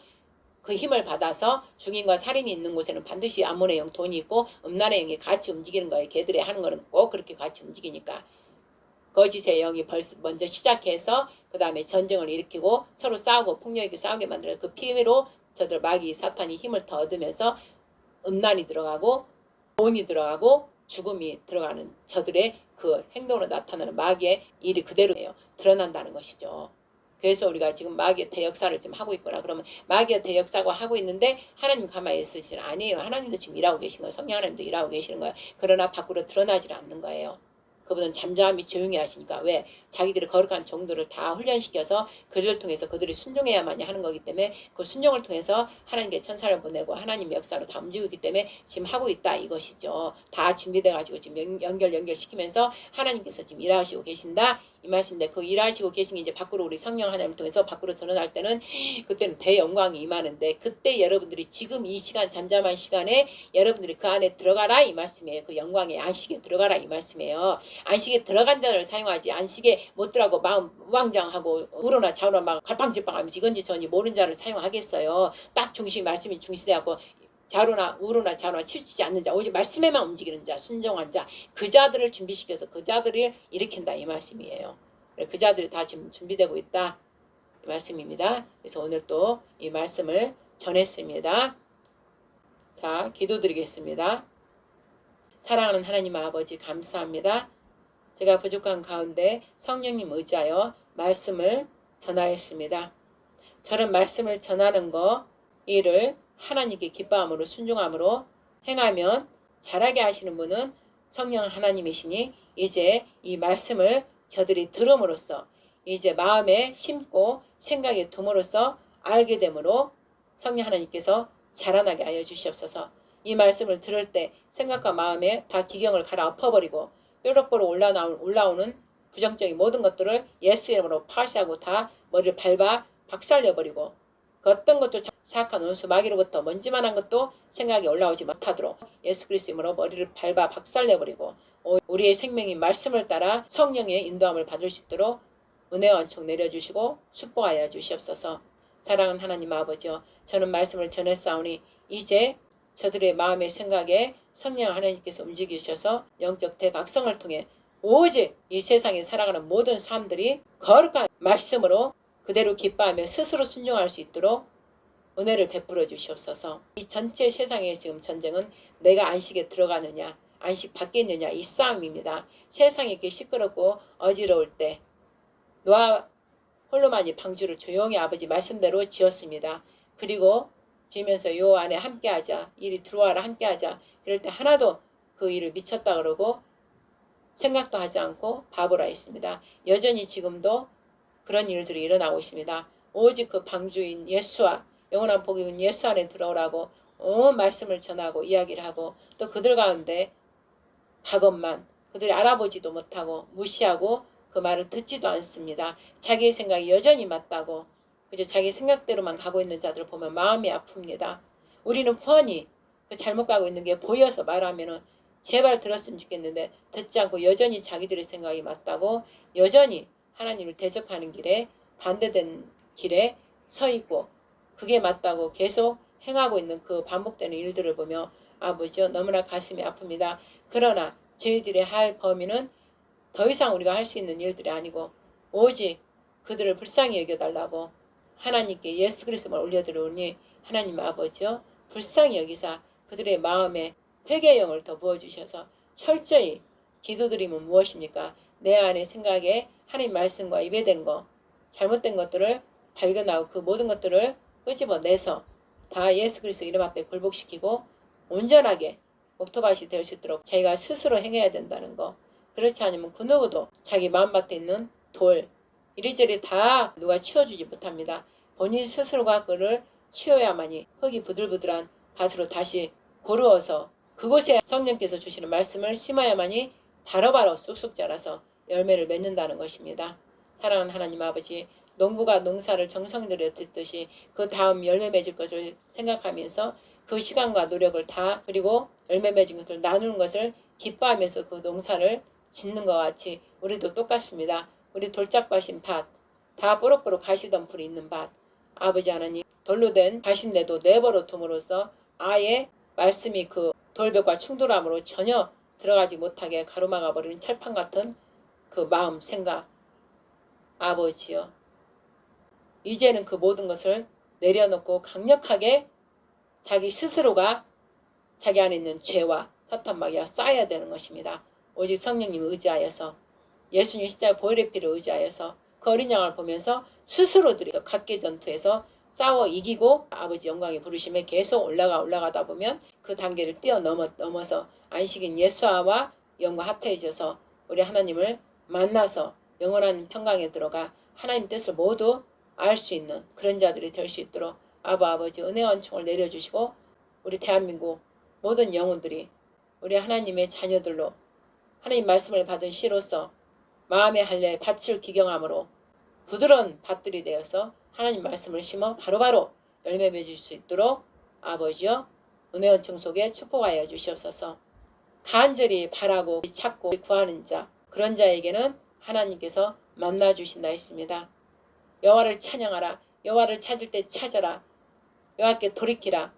S1: 그 힘을 받아서 죽인과 살인이 있는 곳에는 반드시 아몬의 영 돈이 있고 음란의 영이 같이 움직이는 거예요. 걔들이 하는 거는 꼭 그렇게 같이 움직이니까. 거짓의 영이 먼저 시작해서 그 다음에 전쟁을 일으키고 서로 싸우고 폭력이 싸우게 만들어요. 그 피해로 저들 마귀 사탄이 힘을 더 얻으면서 음란이 들어가고 돈이 들어가고 죽음이 들어가는 저들의 그 행동으로 나타나는 마귀의 일이 그대로예요. 드러난다는 것이죠. 그래서 우리가 지금 마귀의 대역사를 지금 하고 있구나. 그러면 마귀의 대역사가 하고 있는데 하나님 가만히 있으시는 아니에요. 하나님도 지금 일하고 계신 거예요. 성령 하나님도 일하고 계시는 거예요. 그러나 밖으로 드러나질 않는 거예요. 그분은 잠잠히 조용히 하시니까. 왜? 자기들의 거룩한 종들을 다 훈련시켜서 그들을 통해서 그들이 순종해야만이 하는 거기 때문에 그 순종을 통해서 하나님께 천사를 보내고 하나님 역사로 다 움직이기 때문에 지금 하고 있다 이것이죠. 다 준비돼가지고 지금 연결시키면서 하나님께서 지금 일하시고 계신다 이 말씀인데 그 일하시고 계신 게 이제 밖으로 우리 성령 하나님을 통해서 밖으로 드러날 때는 그때는 대영광이 임하는데 그때 여러분들이 지금 이 시간 잠잠한 시간에 여러분들이 그 안에 들어가라 이 말씀이에요. 그 영광의 안식에 들어가라 이 말씀이에요. 안식에 들어간 자를 사용하지 안식에 못 들어가고 마음 우왕좌왕하고 우로나 좌우나 막 갈팡질팡하면서 이건지 저건지 모르는 자를 사용하겠어요. 딱 중심 말씀이 중시되고 좌로나 우로나 좌로나 치우치지 않는 자 오직 말씀에만 움직이는 자 순종한 자 그 자들을 준비시켜서 그 자들을 일으킨다 이 말씀이에요. 그 자들이 다 지금 준비되고 있다 이 말씀입니다. 그래서 오늘 또 이 말씀을 전했습니다. 자 기도드리겠습니다. 사랑하는 하나님 아버지 감사합니다. 제가 부족한 가운데 성령님 의지하여 말씀을 전하였습니다. 저런 말씀을 전하는 거 일을 하나님께 기뻐함으로 순종함으로 행하면 잘하게 하시는 분은 성령 하나님이시니 이제 이 말씀을 저들이 들음으로써 이제 마음에 심고 생각에 둠으로써 알게 되므로 성령 하나님께서 자라나게 하여 주시옵소서. 이 말씀을 들을 때 생각과 마음에 다 기경을 갈아엎어버리고 뾰족보로 올라오는 부정적인 모든 것들을 예수 이름으로 파시하고 다 머리를 밟아 박살내버리고 그 어떤 것도 사악한 원수 마귀로부터 먼지만한 것도 생각이 올라오지 못하도록 예수 그리스도 이름으로 머리를 밟아 박살내버리고 우리의 생명이 말씀을 따라 성령의 인도함을 받을 수 있도록 은혜와 은총 내려주시고 축복하여 주시옵소서. 사랑하는 하나님 아버지여 저는 말씀을 전했사오니 이제 저들의 마음의 생각에 성령 하나님께서 움직이셔서 영적 대각성을 통해 오직 이 세상에 살아가는 모든 사람들이 거룩한 말씀으로 그대로 기뻐하며 스스로 순종할 수 있도록 은혜를 베풀어 주시옵소서. 이 전체 세상의 지금 전쟁은 내가 안식에 들어가느냐 안식 밖에 있느냐 이 싸움입니다. 세상이 이렇게 시끄럽고 어지러울 때 노아 홀로만이 방주를 조용히 아버지 말씀대로 지었습니다. 그리고 지으면서 요 안에 함께하자 이리 들어와라 함께하자 이럴 때 하나도 그 일을 미쳤다 그러고 생각도 하지 않고 바보라 했습니다. 여전히 지금도 그런 일들이 일어나고 있습니다. 오직 그 방주인 예수와 영원한 복임인 예수 안에 들어오라고 말씀을 전하고 이야기를 하고 또 그들 가운데 학업만 그들이 알아보지도 못하고 무시하고 그 말을 듣지도 않습니다. 자기의 생각이 여전히 맞다고 그저 자기 생각대로만 가고 있는 자들을 보면 마음이 아픕니다. 우리는 뻔히 그 잘못 가고 있는 게 보여서 말하면은 제발 들었으면 좋겠는데 듣지 않고 여전히 자기들의 생각이 맞다고 여전히 하나님을 대적하는 길에 반대된 길에 서 있고 그게 맞다고 계속 행하고 있는 그 반복되는 일들을 보며 아버지여 너무나 가슴이 아픕니다. 그러나 저희들의 할 범위는 더 이상 우리가 할 수 있는 일들이 아니고 오직 그들을 불쌍히 여겨달라고 하나님께 예수 그리스도를 올려드리오니 하나님 아버지여 불쌍히 여기사 그들의 마음에 회개의 영을 더 부어주셔서 철저히 기도드리면 무엇입니까? 내 안의 생각에 하나님 말씀과 입에된 거 잘못된 것들을 발견하고 그 모든 것들을 끄집어내서 다 예수 그리스도 이름 앞에 굴복시키고 온전하게 목토밭이 될 수 있도록 자기가 스스로 행해야 된다는 거. 그렇지 않으면 그 누구도 자기 마음밭에 있는 돌 이리저리 다 누가 치워주지 못합니다. 본인 스스로가 그를 치워야만이 흙이 부들부들한 밭으로 다시 고루어서 그곳에 성령께서 주시는 말씀을 심어야만이 바로바로 쑥쑥 자라서 열매를 맺는다는 것입니다. 사랑하는 하나님 아버지, 농부가 농사를 정성 들여 듣듯이 그 다음 열매 맺을 것을 생각하면서 그 시간과 노력을 다 그리고 열매 맺은 것을 나누는 것을 기뻐하면서 그 농사를 짓는 것 같이 우리도 똑같습니다. 우리 돌짝밭인 밭, 다 뽀록뽀록 가시덤불이 있는 밭, 아버지 하나님 돌로 된 밭인데도 내버려 둠으로써 아예 말씀이 그 돌벽과 충돌함으로 전혀 들어가지 못하게 가로막아 버리는 철판 같은 그 마음 생각. 아버지여, 이제는 그 모든 것을 내려놓고 강력하게 자기 스스로가 자기 안에 있는 죄와 사탄 마귀와 싸워야 되는 것입니다. 오직 성령님을 의지하여서 예수님 십자가 보혈의 피를 의지하여서 그 어린 양을 보면서 스스로들이 각계 전투에서 싸워 이기고 아버지 영광의 부르심에 계속 올라가다 보면 그 단계를 뛰어넘어서 안식인 예수와 영과 합해져서 우리 하나님을 만나서 영원한 평강에 들어가 하나님 뜻을 모두 알 수 있는 그런 자들이 될 수 있도록 아버지 은혜와 은총을 내려주시고 우리 대한민국 모든 영혼들이 우리 하나님의 자녀들로 하나님 말씀을 받은 씨로서 마음의 할례 밭을 기경함으로 부드러운 밭들이 되어서 하나님 말씀을 심어 바로바로 열매 맺을 수 있도록 아버지여 은혜와 은총 속에 축복하여 주시옵소서. 간절히 바라고 찾고 구하는 자 그런 자에게는 하나님께서 만나 주신다 했습니다. 여호와를 찬양하라. 여호와를 찾을 때 찾아라. 여호와께 돌이키라.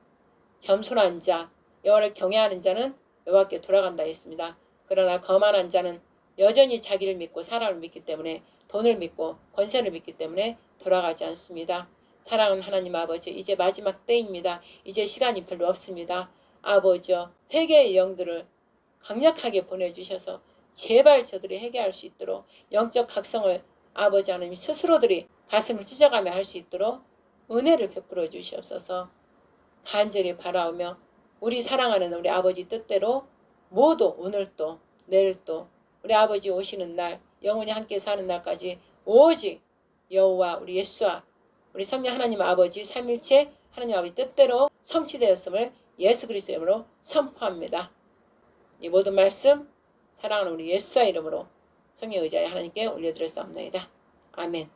S1: 겸손한 자 여호와를 경외하는 자는 여호와께 돌아간다 했습니다. 그러나 거만한 자는 여전히 자기를 믿고 사람을 믿기 때문에 돈을 믿고 권세를 믿기 때문에 돌아가지 않습니다. 사랑하는 하나님 아버지, 이제 마지막 때입니다. 이제 시간이 별로 없습니다. 아버지여, 회개의 영들을 강력하게 보내주셔서 제발 저들이 회개할 수 있도록 영적 각성을 아버지 하나님 스스로들이 가슴을 찢어가며 할 수 있도록 은혜를 베풀어 주시옵소서. 간절히 바라오며 우리 사랑하는 우리 아버지 뜻대로 모두 오늘도 내일도 우리 아버지 오시는 날 영원히 함께 사는 날까지 오직 여호와 우리 예수와 우리 성령 하나님 아버지 삼일체 하나님 아버지 뜻대로 성취되었음을 예수 그리스도의 이름으로 선포합니다. 이 모든 말씀 사랑하는 우리 예수의 이름으로 성령 의지하여 하나님께 올려드렸사옵나이다. 아멘.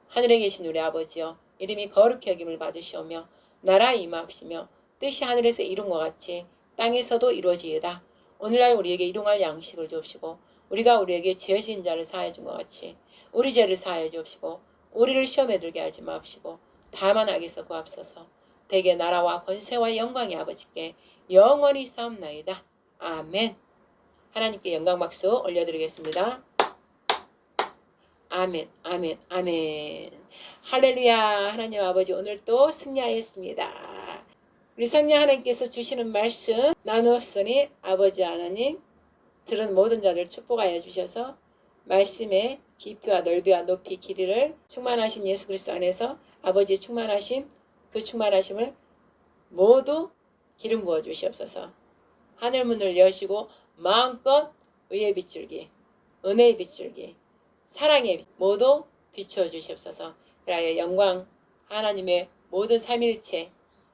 S1: 하늘에 계신 우리 아버지여, 이름이 거룩히 여김을 받으시오며 나라 임하옵시며 뜻이 하늘에서 이룬 것 같이 땅에서도 이루어지이다. 오늘날 우리에게 일용할 양식을 주옵시고 우리가 우리에게 죄 지은 자를 사하여 준 것 같이 우리 죄를 사하여 주옵시고 우리를 시험에 들게 하지 마옵시고 다만 악에서 구하옵소서. 대개 나라와 권세와 영광이 아버지께 영원히 싸움나이다. 아멘. 하나님께 영광 박수 올려드리겠습니다. 아멘, 아멘, 아멘. 할렐루야. 하나님 아버지 오늘 또 승리하였습니다. 우리 성령 하나님께서 주시는 말씀 나누었으니 아버지 하나님 들은 모든 자들 축복하여 주셔서 말씀의 깊이와 넓이와 높이 길이를 충만하신 예수 그리스도 안에서 아버지의 충만하심 그 충만하심을 모두 기름 부어 주시옵소서. 하늘문을 여시고 마음껏 의의 빗줄기 은혜의 빗줄기 사랑의 빛 모두 비추어 주시옵소서. 그리하여 영광 하나님의 모든 삼일체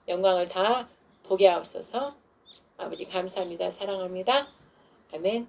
S1: 영광을 다 보게 하옵소서. 아버지 감사합니다. 사랑합니다. 아멘.